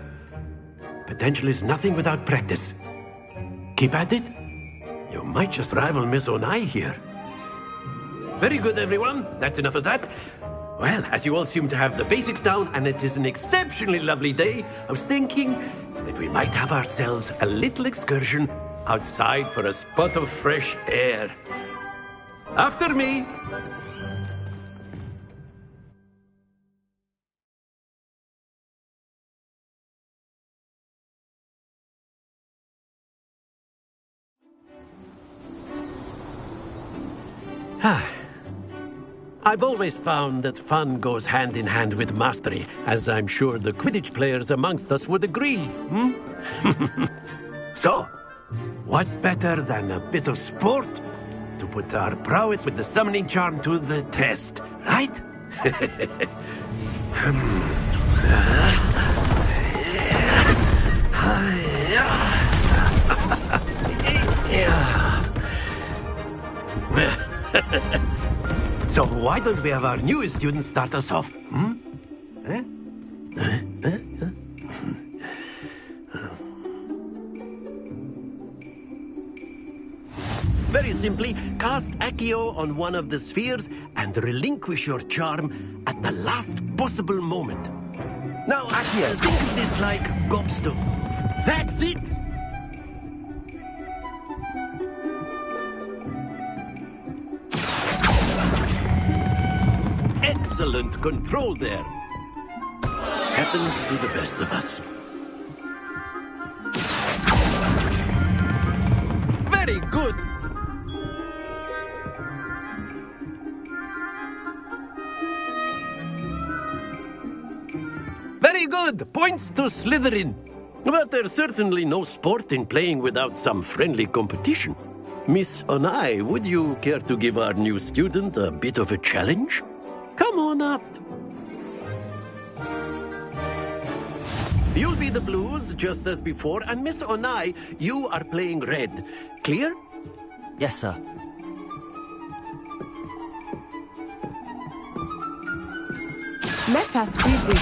potential is nothing without practice. Keep at it. You might just rival Miss Onai here. Very good, everyone. That's enough of that. Well, as you all seem to have the basics down, and it is an exceptionally lovely day, I was thinking that we might have ourselves a little excursion outside for a spot of fresh air. After me. I've always found that fun goes hand in hand with mastery, as I'm sure the Quidditch players amongst us would agree. So, what better than a bit of sport to put our prowess with the summoning charm to the test, right? So why don't we have our newest student start us off? Very simply, cast Accio on one of the spheres and relinquish your charm at the last possible moment. Now, Accio, think of this like gobstone. That's it! Excellent control there. Happens to the best of us. Very good. Very good. Points to Slytherin. But there's certainly no sport in playing without some friendly competition. Miss Onai, would you care to give our new student a bit of a challenge? Come on up. You'll be the blues, just as before, and Miss Onai, you are playing red. Clear? Yes, sir. Let us see this.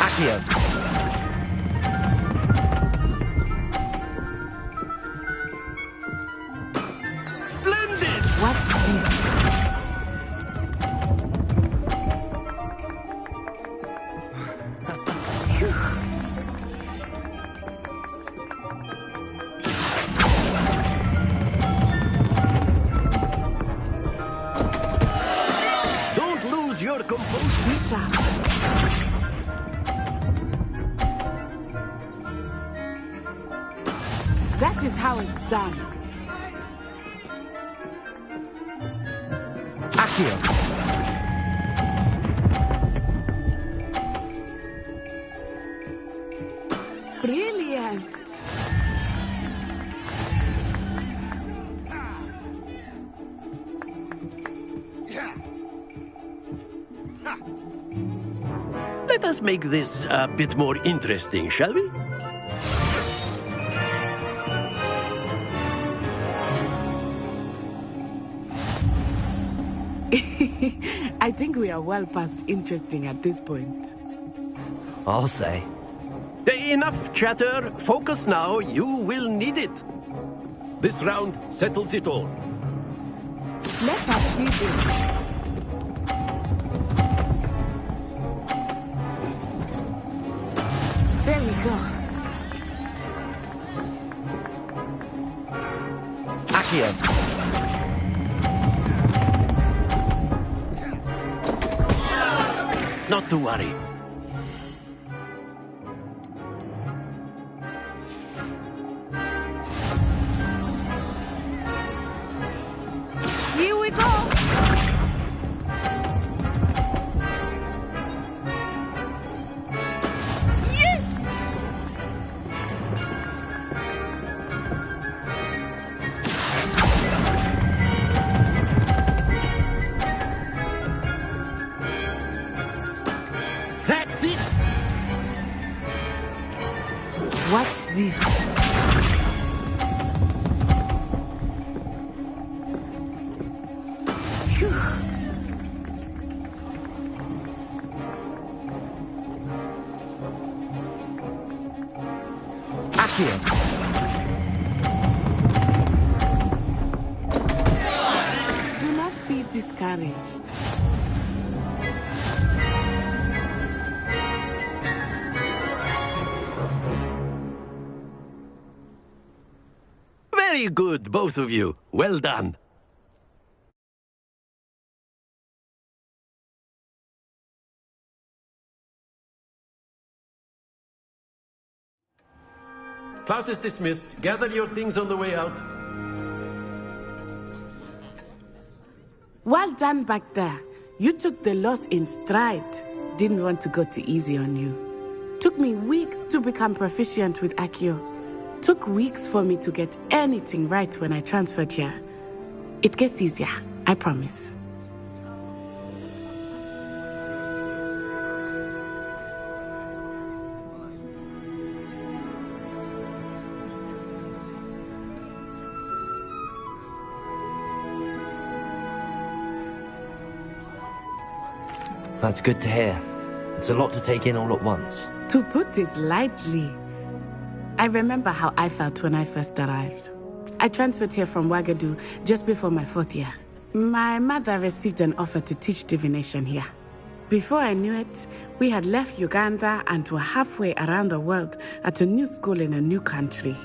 Accio. Splendid! Watch this. Don't lose your composure. Lisa. That is how it's done. Accio. Brilliant. Let us make this a bit more interesting, shall we? I think we are well past interesting at this point. I'll say. Enough chatter. Focus now. You will need it. This round settles it all. Let us see this. There we go. Accio. Not to worry. Here we go. Yes! That's it! Watch this. Phew. Accio. Do not be discouraged. Very good, both of you. Well done. Class is dismissed. Gather your things on the way out. Well done back there. You took the loss in stride. Didn't want to go too easy on you. Took me weeks to become proficient with Accio. Took weeks for me to get anything right when I transferred here. It gets easier, I promise. That's good to hear. It's a lot to take in all at once. To put it lightly, I remember how I felt when I first arrived. I transferred here from Wagadu just before my 4th year. My mother received an offer to teach divination here. Before I knew it, we had left Uganda and were halfway around the world at a new school in a new country.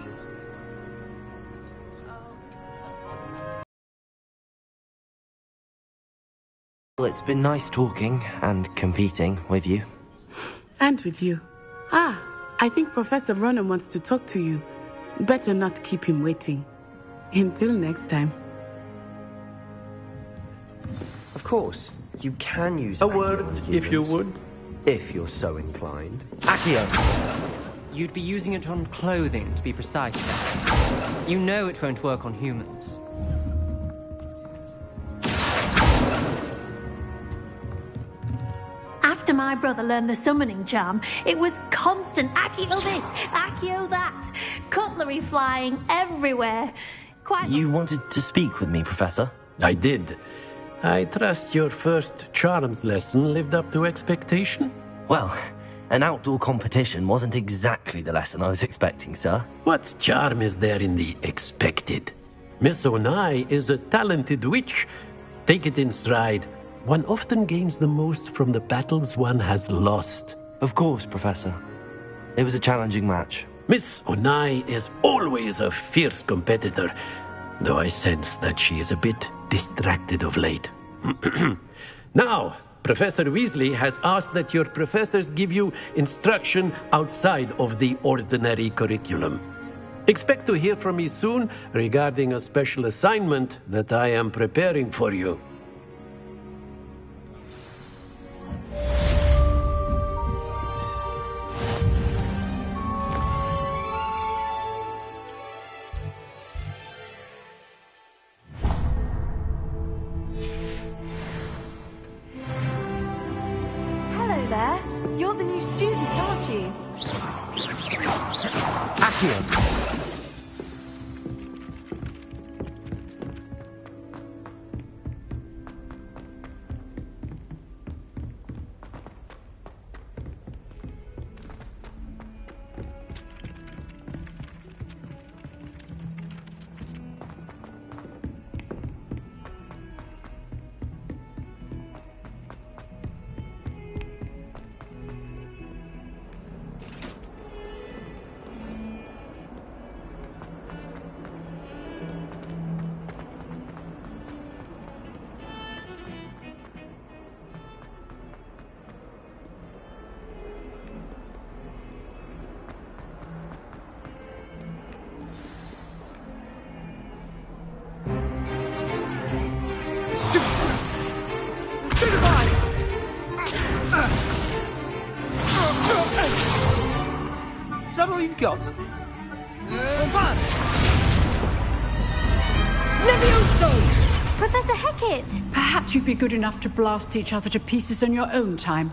Well, it's been nice talking and competing with you. And with you. Ah, I think Professor Ronan wants to talk to you. Better not keep him waiting. Until next time. Of course, you can use a word if you would. If you're so inclined. Accio. You'd be using it on clothing, to be precise, then. You know it won't work on humans. After my brother learned the summoning charm, it was constant Accio this, Accio that, cutlery flying everywhere. You wanted to speak with me, Professor? I did. I trust your first charms lesson lived up to expectation? Well, an outdoor competition wasn't exactly the lesson I was expecting, sir. What charm is there in the expected? Miss Onai is a talented witch. Take it in stride. One often gains the most from the battles one has lost. Of course, Professor. It was a challenging match. Miss Onai is always a fierce competitor, though I sense that she is a bit distracted of late. Now, Professor Weasley has asked that your professors give you instruction outside of the ordinary curriculum. Expect to hear from me soon regarding a special assignment that I am preparing for you. Hello there. You're the new student, aren't you? Accio. Is that all you've got? Levioso! Professor Hecat! Perhaps you'd be good enough to blast each other to pieces on your own time.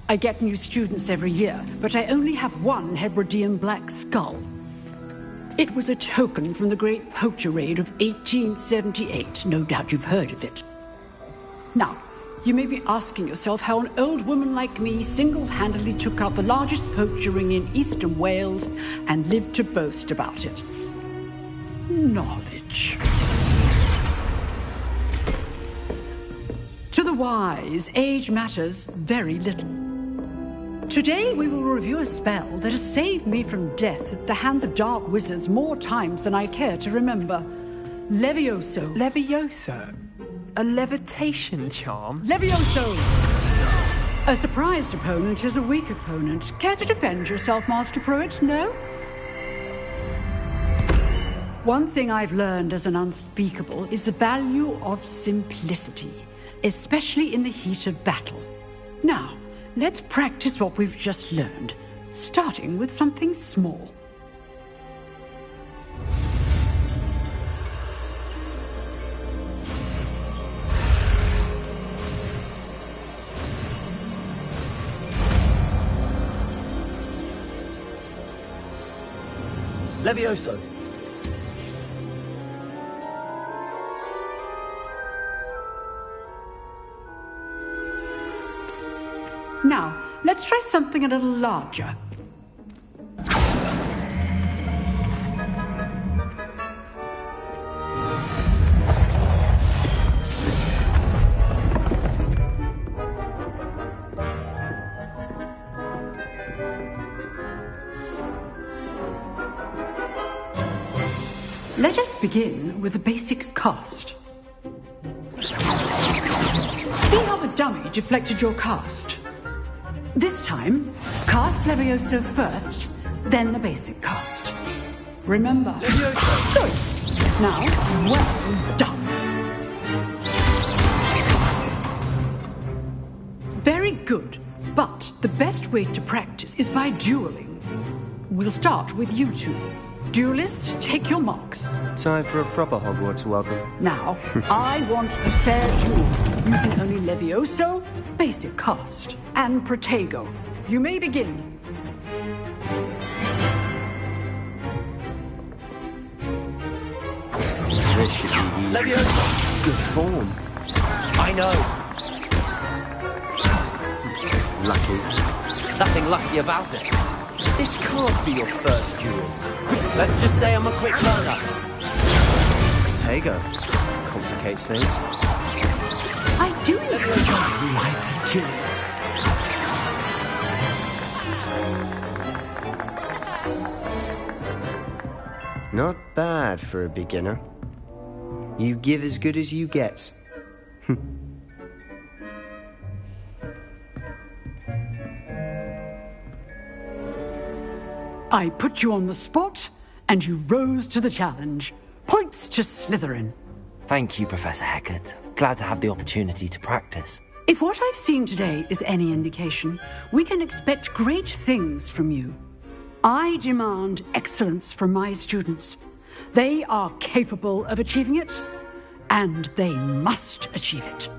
I get new students every year, but I only have one Hebridean black skull. It was a token from the Great Poacher Raid of 1878. No doubt you've heard of it. Now, you may be asking yourself how an old woman like me single-handedly took out the largest poacher ring in eastern Wales and lived to boast about it. Knowledge. To the wise, age matters very little. Today we will review a spell that has saved me from death at the hands of dark wizards more times than I care to remember. Levioso. Levioso? A levitation charm? Levioso! A surprised opponent is a weak opponent. Care to defend yourself, Master Pruitt? No? One thing I've learned as an unspeakable is the value of simplicity, especially in the heat of battle. Now, let's practice what we've just learned, starting with something small. Levioso. Now, let's try something a little larger. Let us begin with the basic cast. See how the dummy deflected your cast. This time, cast Levioso first, then the basic cast. Remember. Levioso. Good. Now, well done. Very good. But the best way to practice is by dueling. We'll start with you two. Duelists, take your marks. Time for a proper Hogwarts welcome. Now, I want a fair duel, using only Levioso, basic cast, and Protego. You may begin. This should be easy. Levioso! Good form. I know. Lucky. Nothing lucky about it. This can't be your first duel. Let's just say I'm a quick learner. Protego. Complicates things. I do enjoy lively duel. Not bad for a beginner. You give as good as you get. I put you on the spot, and you rose to the challenge. Points to Slytherin. Thank you, Professor Hecat. Glad to have the opportunity to practice. If what I've seen today is any indication, we can expect great things from you. I demand excellence from my students. They are capable of achieving it, and they must achieve it.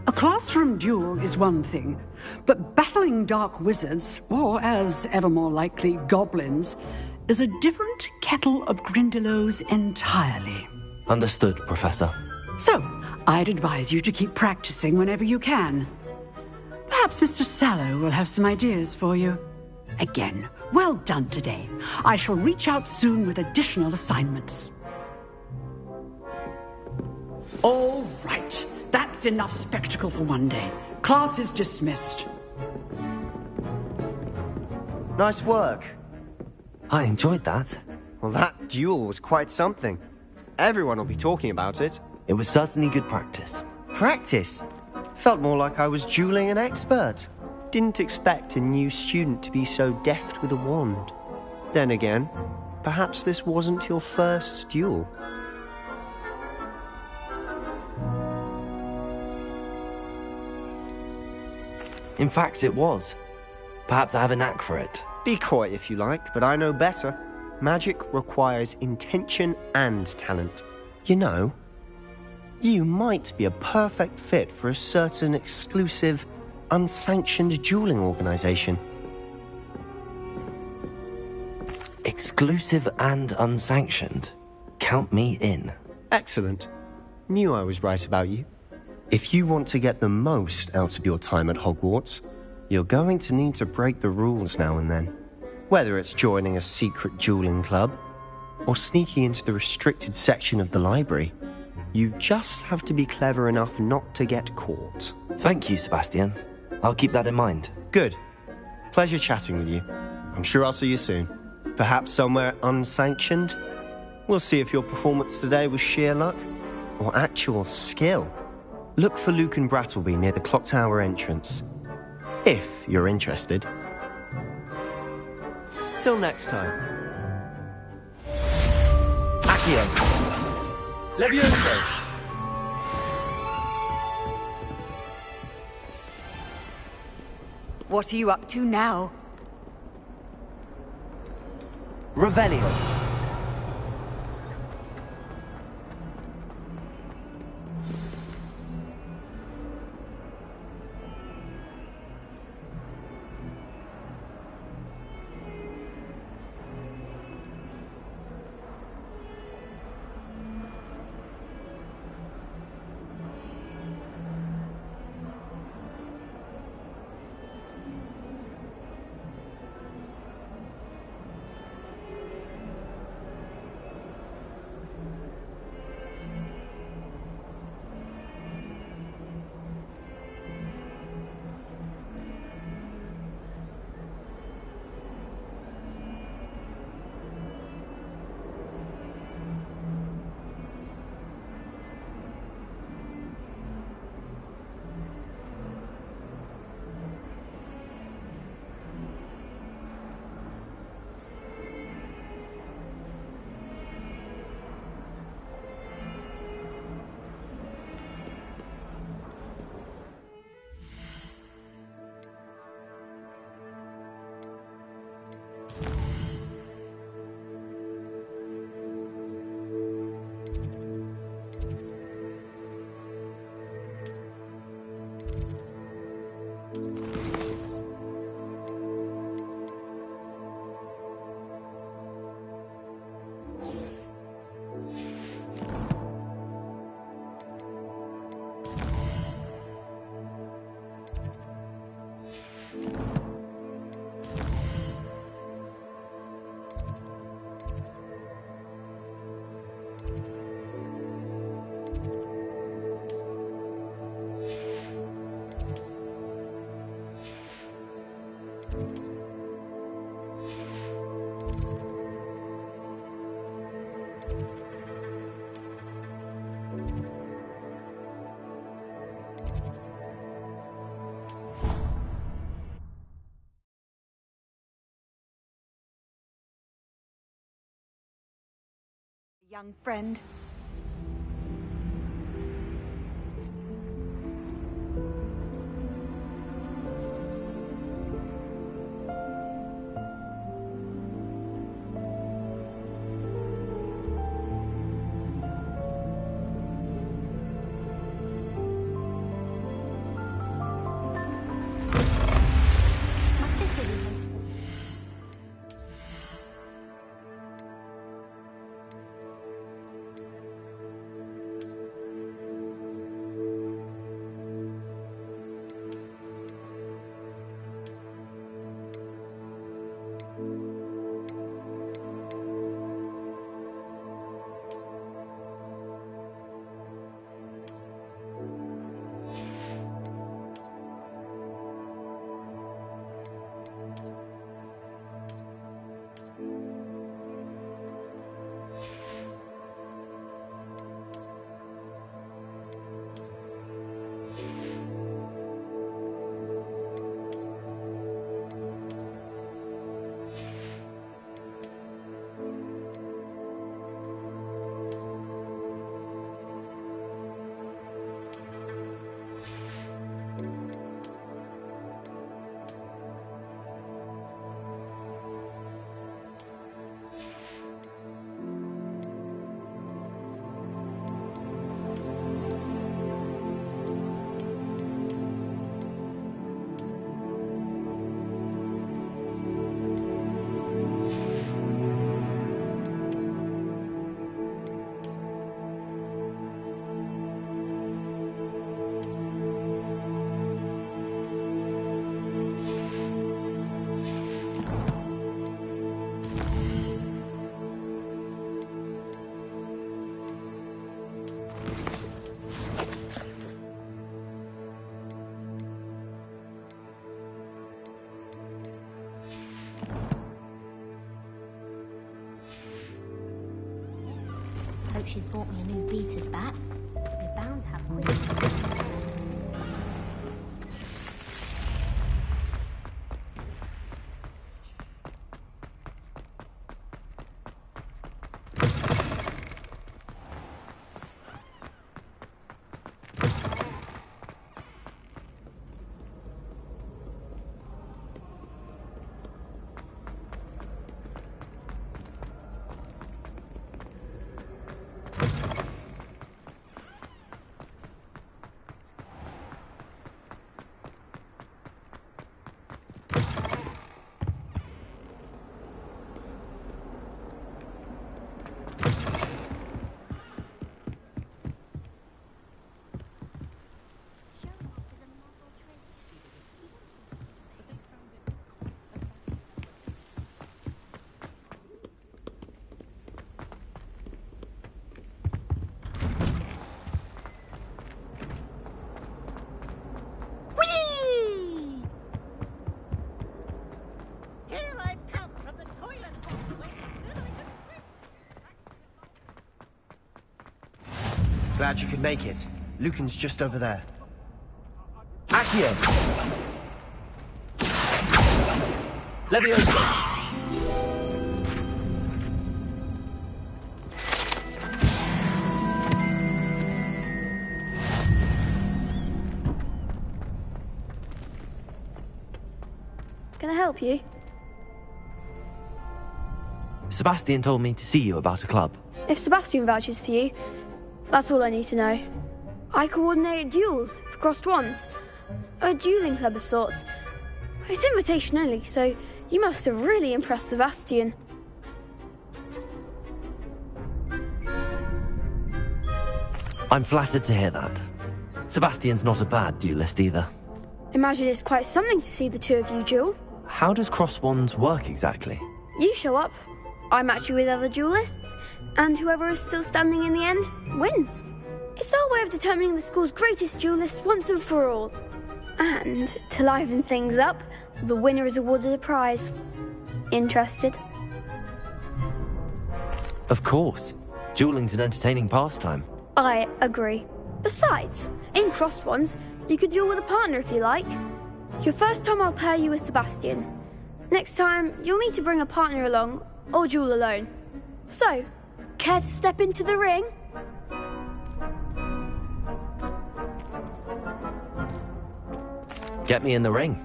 A classroom duel is one thing, but battling dark wizards, or as ever more likely, goblins, is a different kettle of Grindylows entirely. Understood, Professor. So, I'd advise you to keep practicing whenever you can. Perhaps Mr. Sallow will have some ideas for you. Again, well done today. I shall reach out soon with additional assignments. All right. That's enough spectacle for one day. Class is dismissed. Nice work. I enjoyed that. Well, that duel was quite something. Everyone will be talking about it. It was certainly good practice. Practice? Felt more like I was dueling an expert. Didn't expect a new student to be so deft with a wand. Then again, perhaps this wasn't your first duel. In fact, it was. Perhaps I have a knack for it. Be coy if you like, but I know better. Magic requires intention and talent. You know, you might be a perfect fit for a certain exclusive, unsanctioned dueling organization. Exclusive and unsanctioned? Count me in. Excellent. Knew I was right about you. If you want to get the most out of your time at Hogwarts, you're going to need to break the rules now and then. Whether it's joining a secret dueling club, or sneaking into the restricted section of the library, you just have to be clever enough not to get caught. Thank you, Sebastian. I'll keep that in mind. Good. Pleasure chatting with you. I'm sure I'll see you soon. Perhaps somewhere unsanctioned? We'll see if your performance today was sheer luck, or actual skill. Look for Luke and Brattleby near the Clock Tower entrance. If you're interested. Till next time. Accio. Levioso. What are you up to now? Revelio. young friend. Hope she's bought me a new beater's bat. We're bound to have quick. Glad you could make it. Lucan's just over there. Accio! Leviosa! Can I help you? Sebastian told me to see you about a club. If Sebastian vouches for you, that's all I need to know. I coordinate duels for crossed wands. A dueling club of sorts. It's invitation only, so you must have really impressed Sebastian. I'm flattered to hear that. Sebastian's not a bad duelist either. Imagine it's quite something to see the two of you duel. How does cross wands work exactly? You show up, I match you with other duelists, and whoever is still standing in the end wins. It's our way of determining the school's greatest duelist once and for all. And to liven things up, the winner is awarded a prize. Interested? Of course. Dueling's an entertaining pastime. I agree. Besides, in crossed ones, you could duel with a partner if you like. Your first time I'll pair you with Sebastian. Next time, you'll need to bring a partner along, or duel alone. So, Care to step into the ring? Get me in the ring.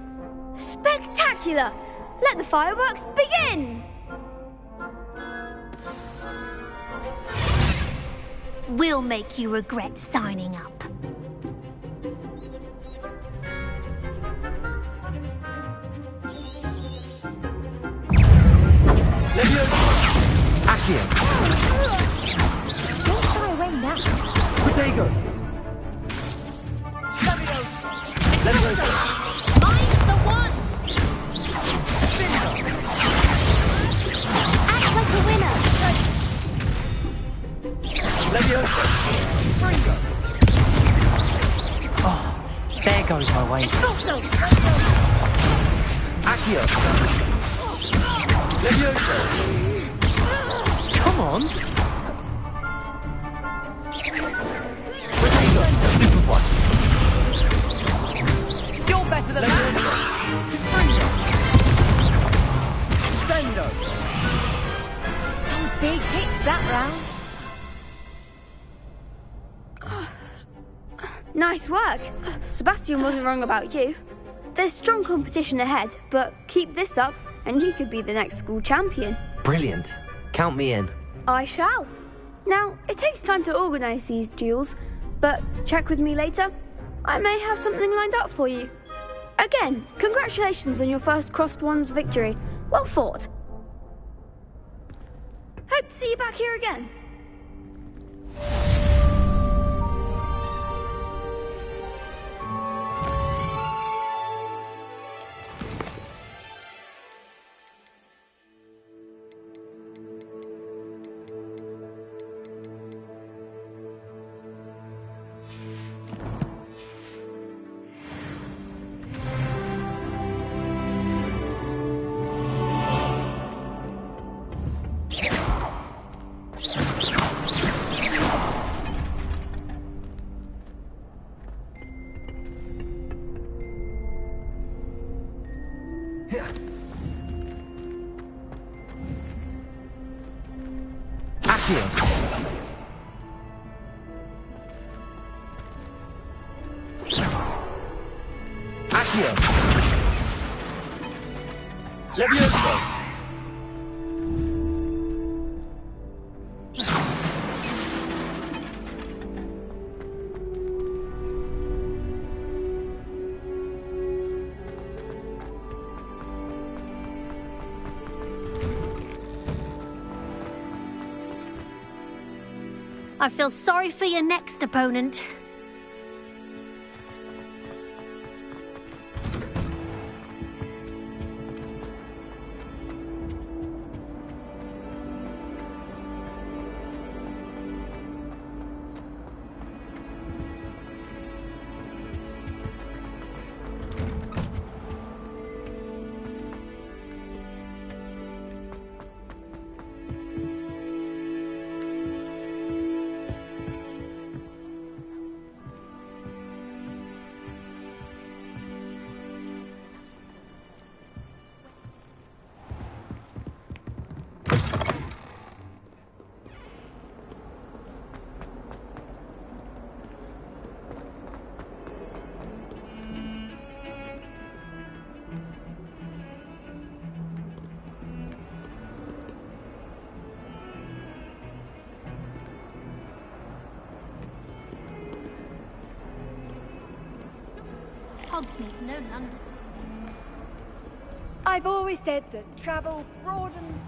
Spectacular! Let the fireworks begin! We'll make you regret signing up. Accio! Don't shy away now. Protego! Leviosa! Mind the wand! Act like a winner. Leviosa! Oh, there goes my way. Accio! Leviosa! Come on! Protego! Super You're better than that! Sendo! Some big hits that round. Nice work. Sebastian wasn't wrong about you. There's strong competition ahead, but keep this up and you could be the next school champion. Brilliant. Count me in. I shall. Now, it takes time to organise these duels, but check with me later. I may have something lined up for you. Again, congratulations on your first Crossed Wands victory. Well fought. Hope to see you back here again. Accio! Leviosa! I feel sorry for your next opponent. Hogs needs no London. I've always said that travel broadens.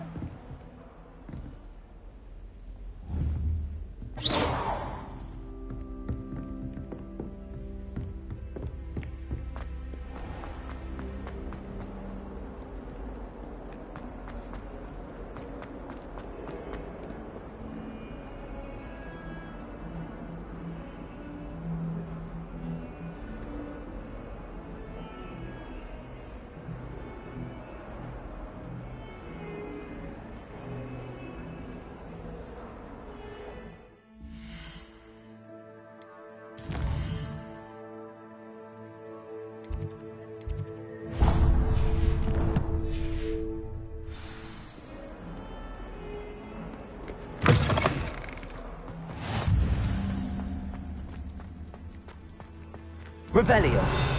Revelio.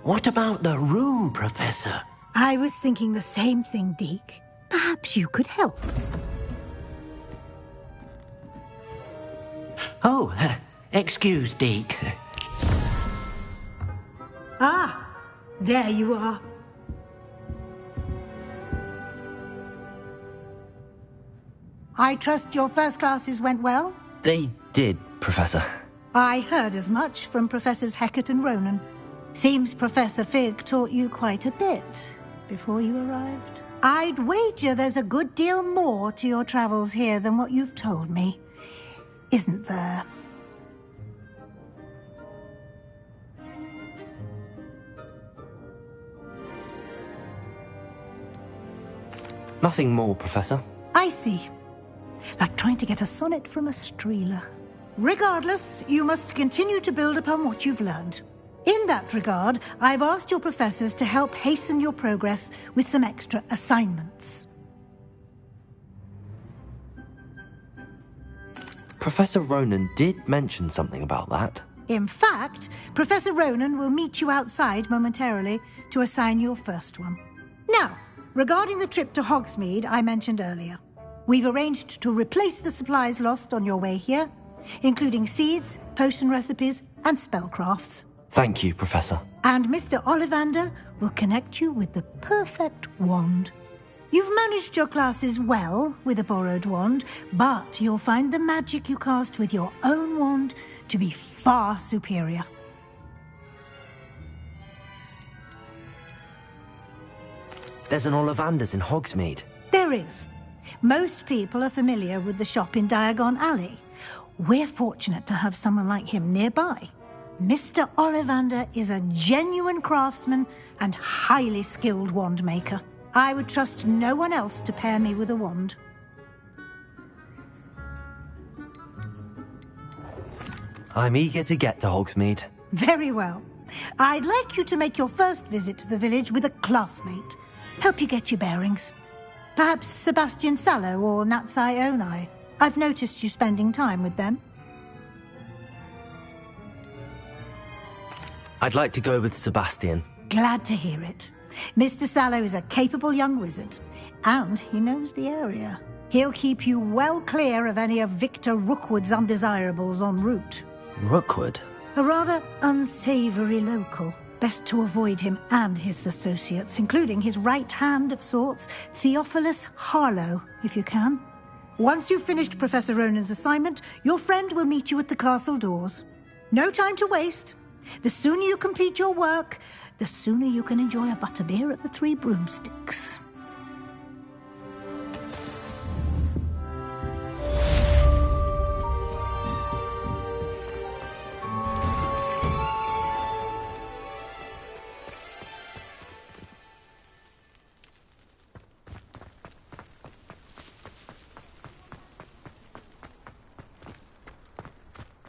What about the room, Professor? I was thinking the same thing, Deke. Perhaps you could help. Oh, excuse, Deke. Ah, there you are. I trust your first classes went well? They did, Professor. I heard as much from Professors Hecat and Ronan. Seems Professor Fig taught you quite a bit before you arrived. I'd wager there's a good deal more to your travels here than what you've told me, isn't there? Nothing more, Professor. I see. Like trying to get a sonnet from a streeler. Regardless, you must continue to build upon what you've learned. In that regard, I've asked your professors to help hasten your progress with some extra assignments. Professor Ronan did mention something about that. In fact, Professor Ronan will meet you outside momentarily to assign your first one. Now, regarding the trip to Hogsmeade I mentioned earlier, we've arranged to replace the supplies lost on your way here, including seeds, potion recipes, and spellcrafts. Thank you, Professor. And Mr. Ollivander will connect you with the perfect wand. You've managed your classes well with a borrowed wand, but you'll find the magic you cast with your own wand to be far superior. There's an Ollivander's in Hogsmeade. There is. Most people are familiar with the shop in Diagon Alley. We're fortunate to have someone like him nearby. Mr. Ollivander is a genuine craftsman and highly skilled wand maker. I would trust no one else to pair me with a wand. I'm eager to get to Hogsmeade. Very well. I'd like you to make your first visit to the village with a classmate. Help you get your bearings. Perhaps Sebastian Sallow or Natsai Onai. I've noticed you spending time with them. I'd like to go with Sebastian. Glad to hear it. Mr. Sallow is a capable young wizard, and he knows the area. He'll keep you well clear of any of Victor Rookwood's undesirables en route. Rookwood? A rather unsavory local. Best to avoid him and his associates, including his right hand of sorts, Theophilus Harlow, if you can. Once you've finished Professor Ronan's assignment, your friend will meet you at the castle doors. No time to waste. The sooner you complete your work, the sooner you can enjoy a butterbeer at the Three Broomsticks.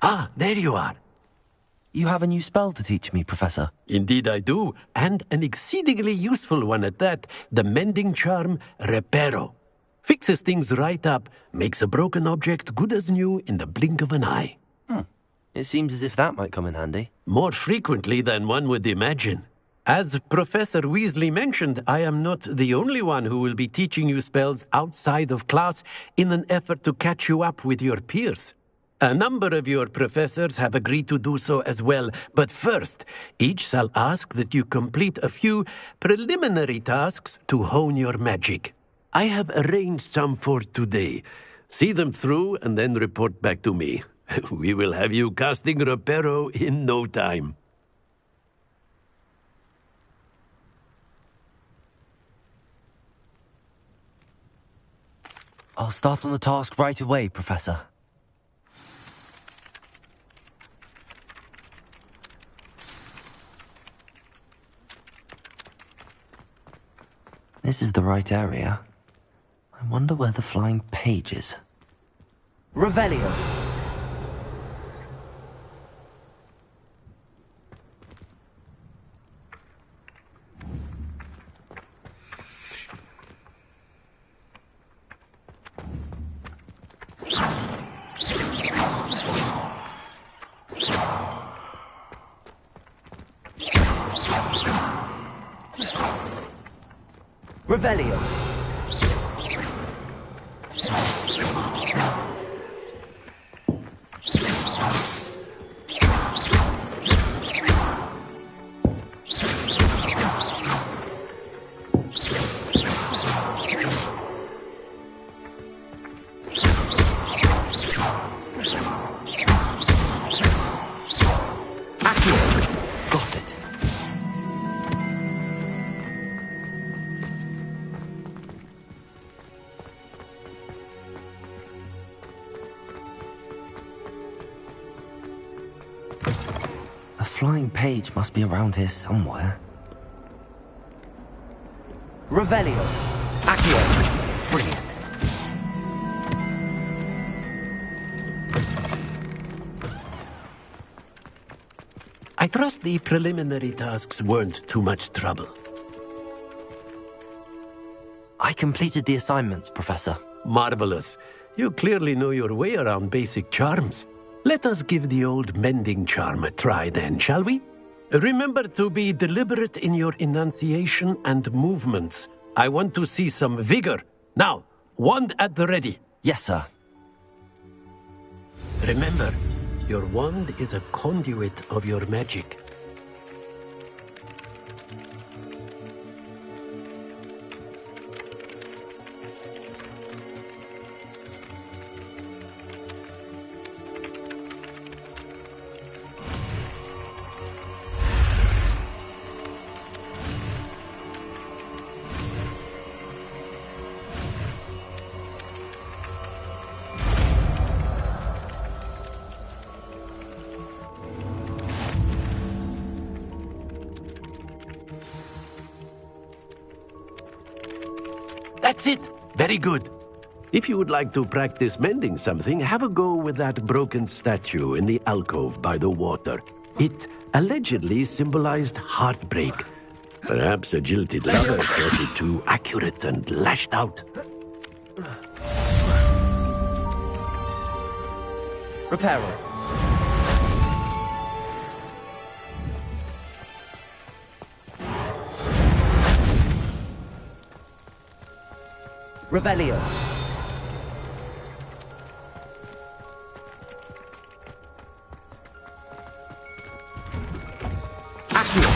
Ah, there you are. You have a new spell to teach me, Professor. Indeed I do, and an exceedingly useful one at that, the mending charm Reparo. Fixes things right up, makes a broken object good as new in the blink of an eye. It seems as if that might come in handy. More frequently than one would imagine. As Professor Weasley mentioned, I am not the only one who will be teaching you spells outside of class in an effort to catch you up with your peers. A number of your professors have agreed to do so as well, but first, each shall ask that you complete a few preliminary tasks to hone your magic. I have arranged some for today. See them through and then report back to me. We will have you casting Reparo in no time. I'll start on the task right away, Professor. This is the right area. I wonder where the flying page is. Revelio. Revelio. Got it. A flying page must be around here somewhere. Revelio. Accio. Brilliant. I trust the preliminary tasks weren't too much trouble. I completed the assignments, Professor. Marvelous. You clearly know your way around basic charms. Let us give the old mending charm a try then, shall we? Remember to be deliberate in your enunciation and movements. I want to see some vigor. Now, wand at the ready. Yes, sir. Remember, your wand is a conduit of your magic. That's it. Very good. If you would like to practice mending something, have a go with that broken statue in the alcove by the water. It allegedly symbolized heartbreak. Perhaps a jilted lover thought it too accurate and lashed out. Reparo. Revelio. Accio.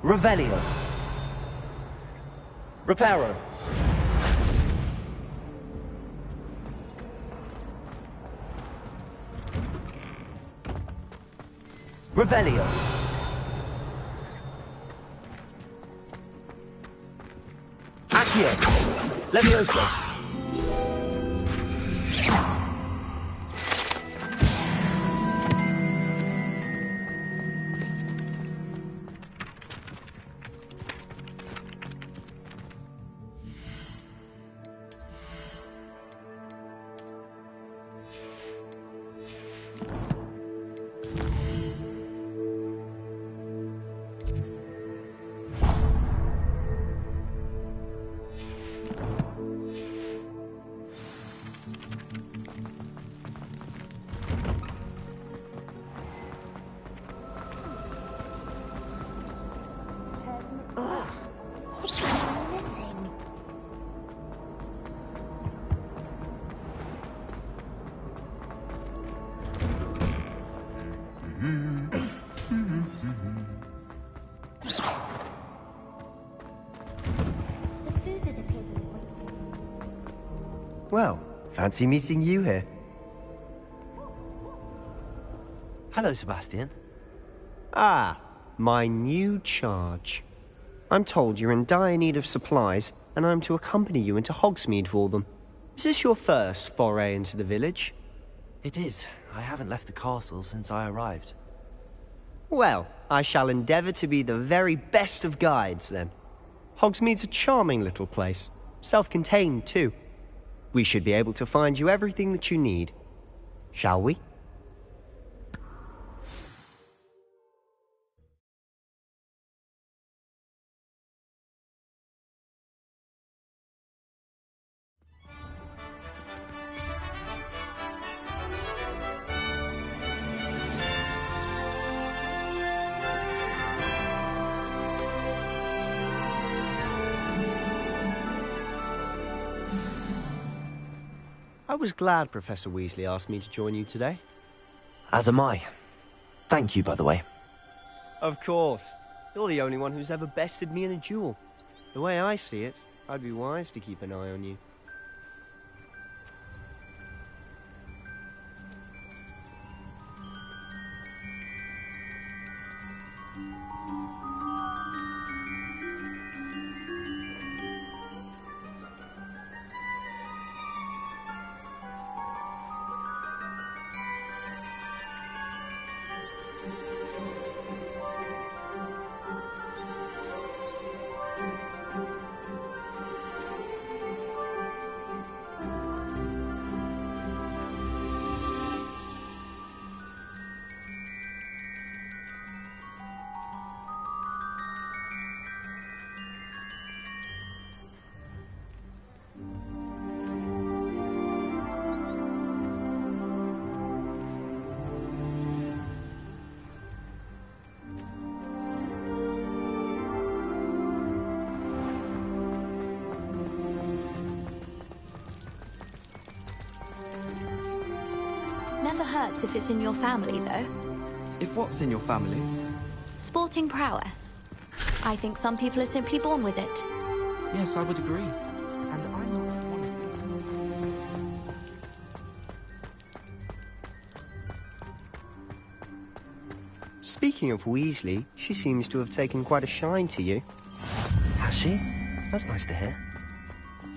Revelio. Reparo. Revelio. Accio. Levioso. What's missing? Well, fancy meeting you here. Hello, Sebastian. Ah, my new charge. I'm told you're in dire need of supplies, and I'm to accompany you into Hogsmeade for them. Is this your first foray into the village? It is. I haven't left the castle since I arrived. Well, I shall endeavour to be the very best of guides, then. Hogsmeade's a charming little place. Self-contained, too. We should be able to find you everything that you need. Shall we? I was glad Professor Weasley asked me to join you today. As am I. Thank you, by the way. Of course. You're the only one who's ever bested me in a duel. The way I see it, I'd be wise to keep an eye on you. Never hurts if it's in your family, though. If what's in your family? Sporting prowess. I think some people are simply born with it. Yes, I would agree. And I'm not one of them. Speaking of Weasley, she seems to have taken quite a shine to you. Has she? That's nice to hear.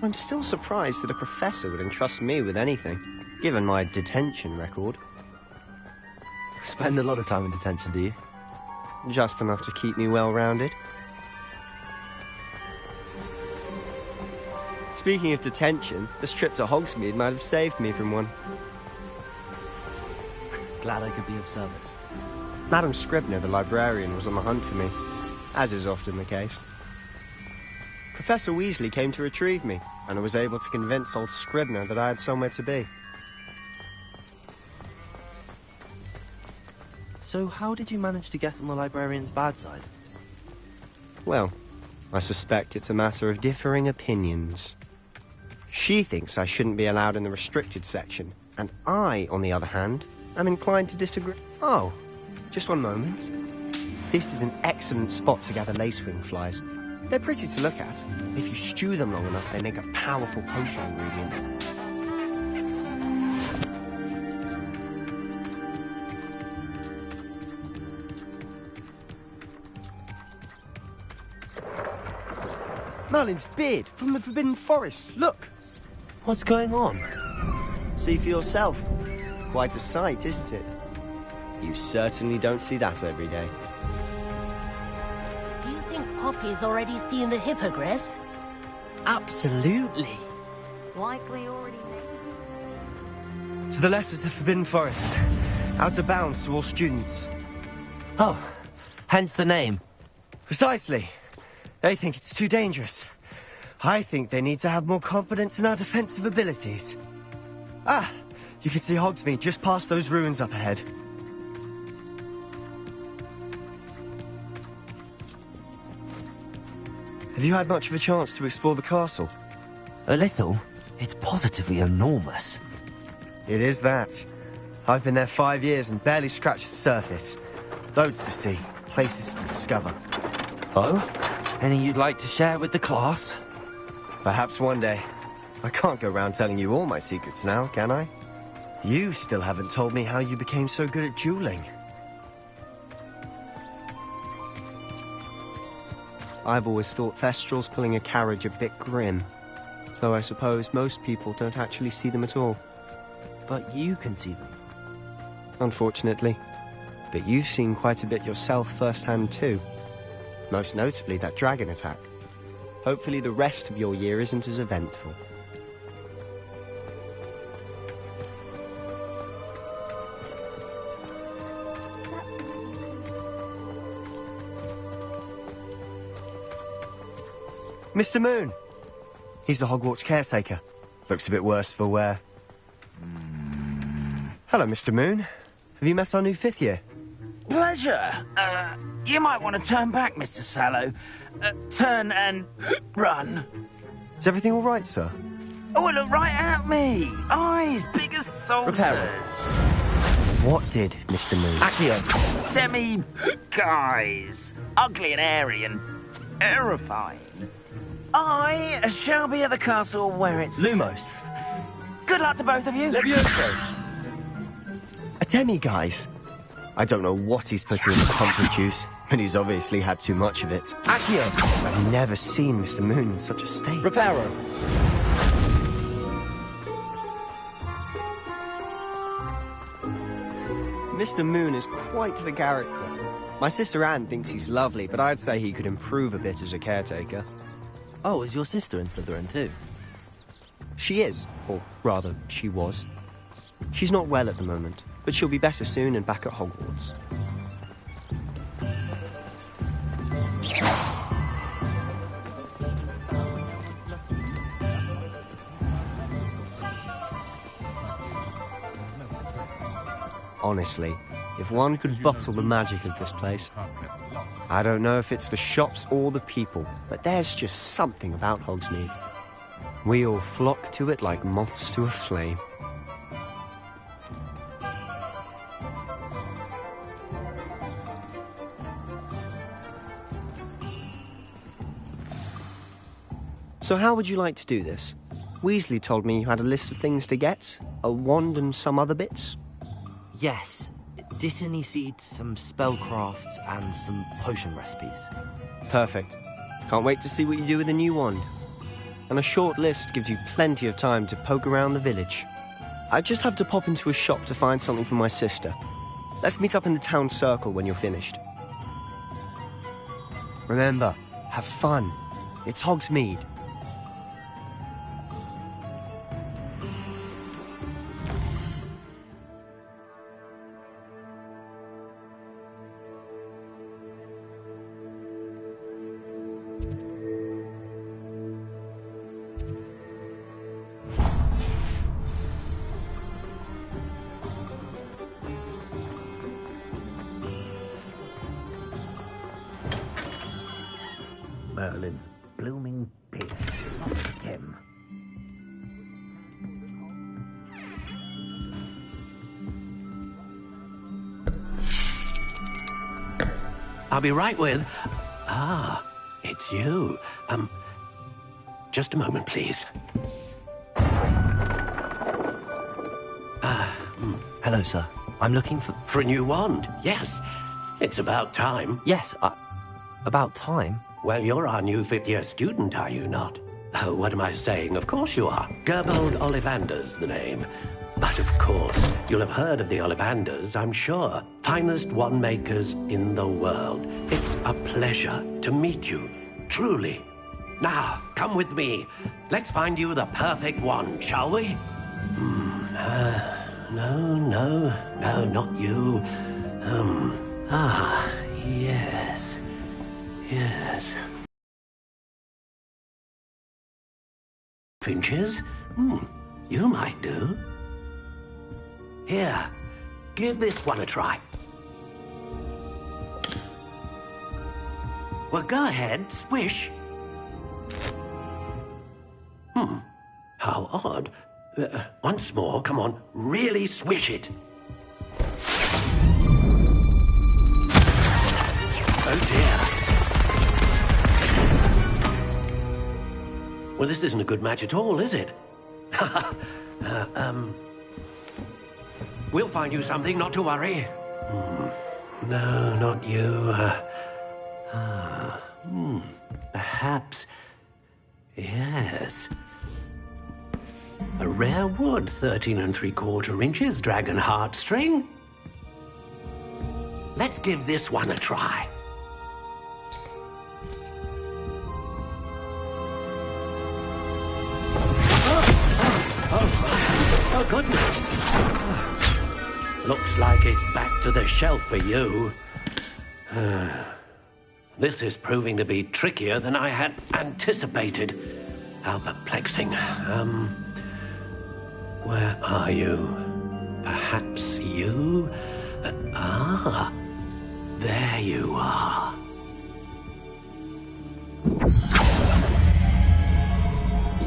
I'm still surprised that a professor would entrust me with anything, given my detention record. Spend a lot of time in detention, do you? Just enough to keep me well-rounded. Speaking of detention, this trip to Hogsmeade might have saved me from one. Glad I could be of service. Madam Scribner, the librarian, was on the hunt for me, as is often the case. Professor Weasley came to retrieve me, and I was able to convince old Scribner that I had somewhere to be. So how did you manage to get on the librarian's bad side? Well, I suspect it's a matter of differing opinions. She thinks I shouldn't be allowed in the restricted section, and I, on the other hand, am inclined to disagree. Oh, just one moment. This is an excellent spot to gather lacewing flies. They're pretty to look at. If you stew them long enough, they make a powerful potion ingredient. Merlin's beard from the Forbidden Forest. Look! What's going on? See for yourself. Quite a sight, isn't it? You certainly don't see that every day. Do you think Poppy's already seen the hippogriffs? Absolutely. Likely already. To the left is the Forbidden Forest. Out of bounds to all students. Oh, hence the name. Precisely. They think it's too dangerous. I think they need to have more confidence in our defensive abilities. Ah, you can see Hogsmeade just past those ruins up ahead. Have you had much of a chance to explore the castle? A little. It's positively enormous. It is that. I've been there 5 years and barely scratched the surface. Loads to see, places to discover. Oh? Any you'd like to share with the class? Perhaps one day. I can't go around telling you all my secrets now, can I? You still haven't told me how you became so good at dueling. I've always thought Thestrals pulling a carriage a bit grim. Though I suppose most people don't actually see them at all. But you can see them. Unfortunately. But you've seen quite a bit yourself firsthand too. Most notably that dragon attack. Hopefully the rest of your year isn't as eventful. Mr. Moon! He's the Hogwarts caretaker. Looks a bit worse for wear. Hello, Mr. Moon. Have you met our new 5th year? Pleasure. You might want to turn back, Mr. Sallow. Turn and run. Is everything all right, sir? Oh, look right at me. Eyes big as saucers. What did, Mr. Moon? Accio. Demi guys. Ugly and airy and terrifying. I shall be at the castle where it's... Lumos. Good luck to both of you. Levioso. A demi-guise? I don't know what he's putting in his pumpkin juice, but he's obviously had too much of it. Accio. I've never seen Mr. Moon in such a state. Reparo. Mr. Moon is quite the character. My sister Anne thinks he's lovely, but I'd say he could improve a bit as a caretaker. Oh, is your sister in Slytherin too? She is, or rather, she was. She's not well at the moment, but she'll be better soon and back at Hogwarts. Honestly, if one could bottle the magic of this place. I don't know if it's the shops or the people, but there's just something about Hogsmeade. We all flock to it like moths to a flame. So how would you like to do this? Weasley told me you had a list of things to get, a wand and some other bits. Yes. Dittany seeds, some spellcrafts, and some potion recipes. Perfect. Can't wait to see what you do with the new wand. And a short list gives you plenty of time to poke around the village. I just have to pop into a shop to find something for my sister. Let's meet up in the town circle when you're finished. Remember, have fun. It's Hogsmeade. Merlin's blooming pig. Him. I'll be right with... Ah, it's you. Just a moment, please. Hello, sir. I'm looking for... For a new wand, yes. It's about time. Yes, about time? Well, you're our new 5th-year student, are you not? Oh, what am I saying? Of course you are. Gerbold Ollivander's the name. But of course, you'll have heard of the Ollivanders, I'm sure. Finest wand makers in the world. It's a pleasure to meet you, truly. Now, come with me. Let's find you the perfect wand, shall we? No, not you. Yes. Finches? You might do. Here, give this one a try. Well, go ahead, swish. How odd. Once more, come on, really swish it. Oh dear. Well, this isn't a good match at all, is it? We'll find you something, not to worry. No, not you. Perhaps... yes. A rare wood, 13 3/4 inches, dragon heartstring. Let's give this one a try. Oh, goodness. Looks like it's back to the shelf for you. This is proving to be trickier than I had anticipated. How perplexing. Where are you? Perhaps you? There you are.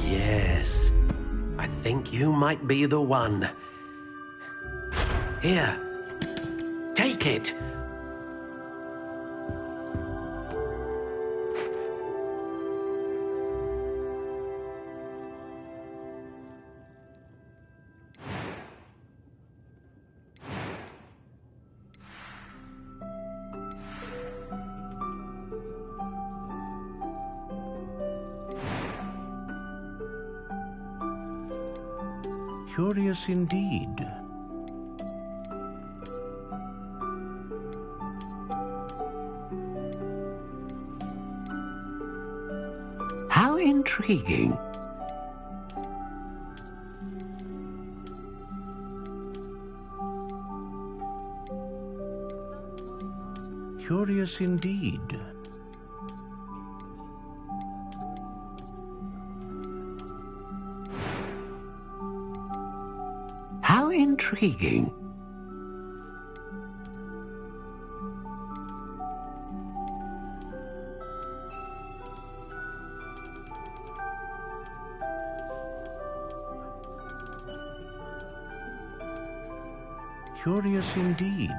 Yes, I think you might be the one. Here, take it. Curious indeed. How intriguing. Curious indeed. How intriguing. Curious indeed.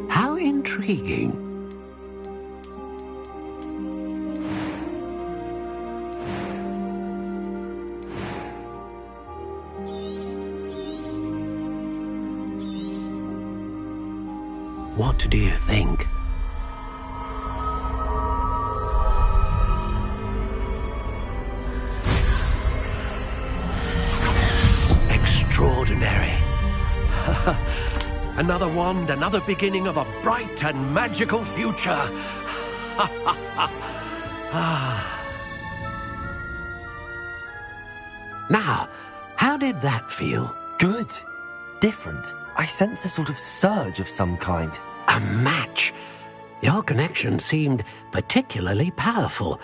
How intriguing. What do you think? Extraordinary. Another wand, another beginning of a bright and magical future. Now, how did that feel? Good. Different. I sensed a sort of surge of some kind. A match. Your connection seemed particularly powerful.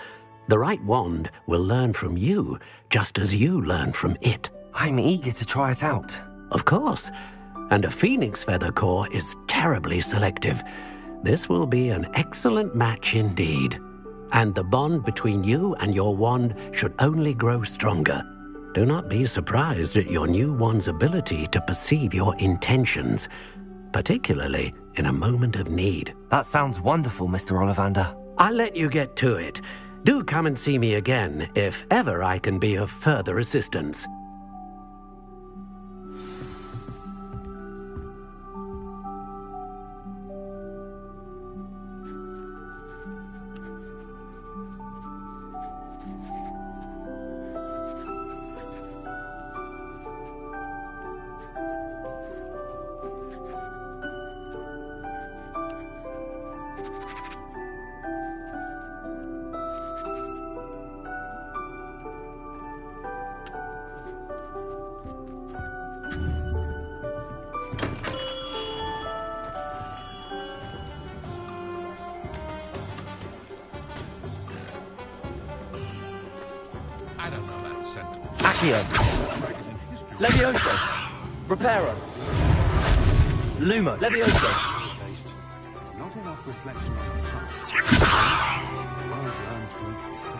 The right wand will learn from you, just as you learn from it. I'm eager to try it out. Of course. And a phoenix feather core is terribly selective. This will be an excellent match indeed. And the bond between you and your wand should only grow stronger. Do not be surprised at your new wand's ability to perceive your intentions, particularly in a moment of need. That sounds wonderful, Mr. Ollivander. I'll let you get to it. Do come and see me again if ever I can be of further assistance. Levioso. Reparo. Luma. Levioso. Not enough reflection on the past. The world learns from its mistakes.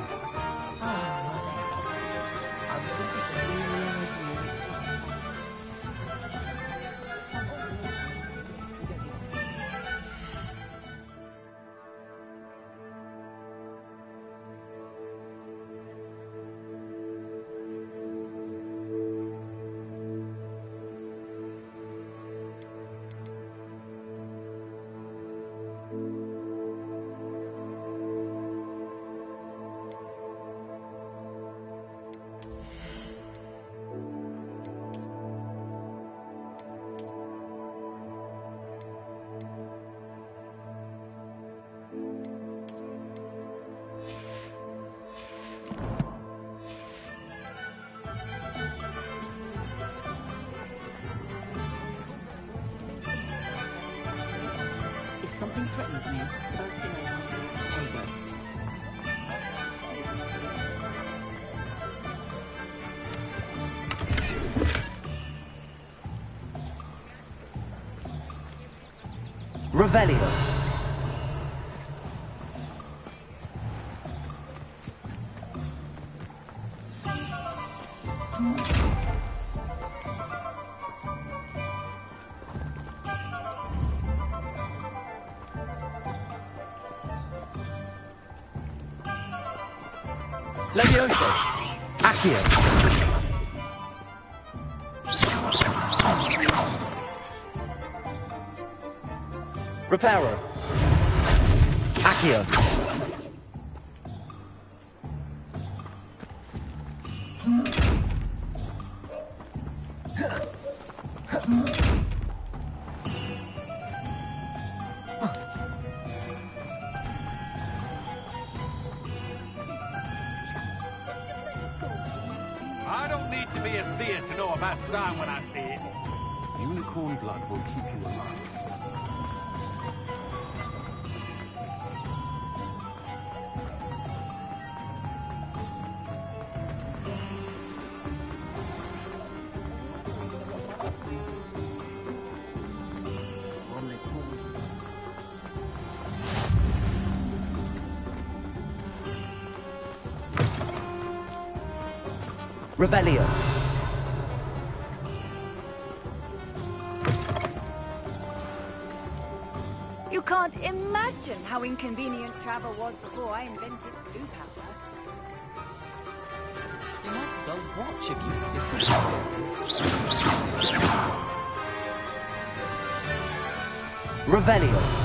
threatens me, first thing I ask is potato. Revelio. Levioso. Accio. Reparo. Accio. I don't need to be a seer to know a bad sign when I see it. Unicorn blood will keep you alive. Revelio. You can't imagine how inconvenient travel was before I invented blue powder. You might as well watch if you insist. Revelio.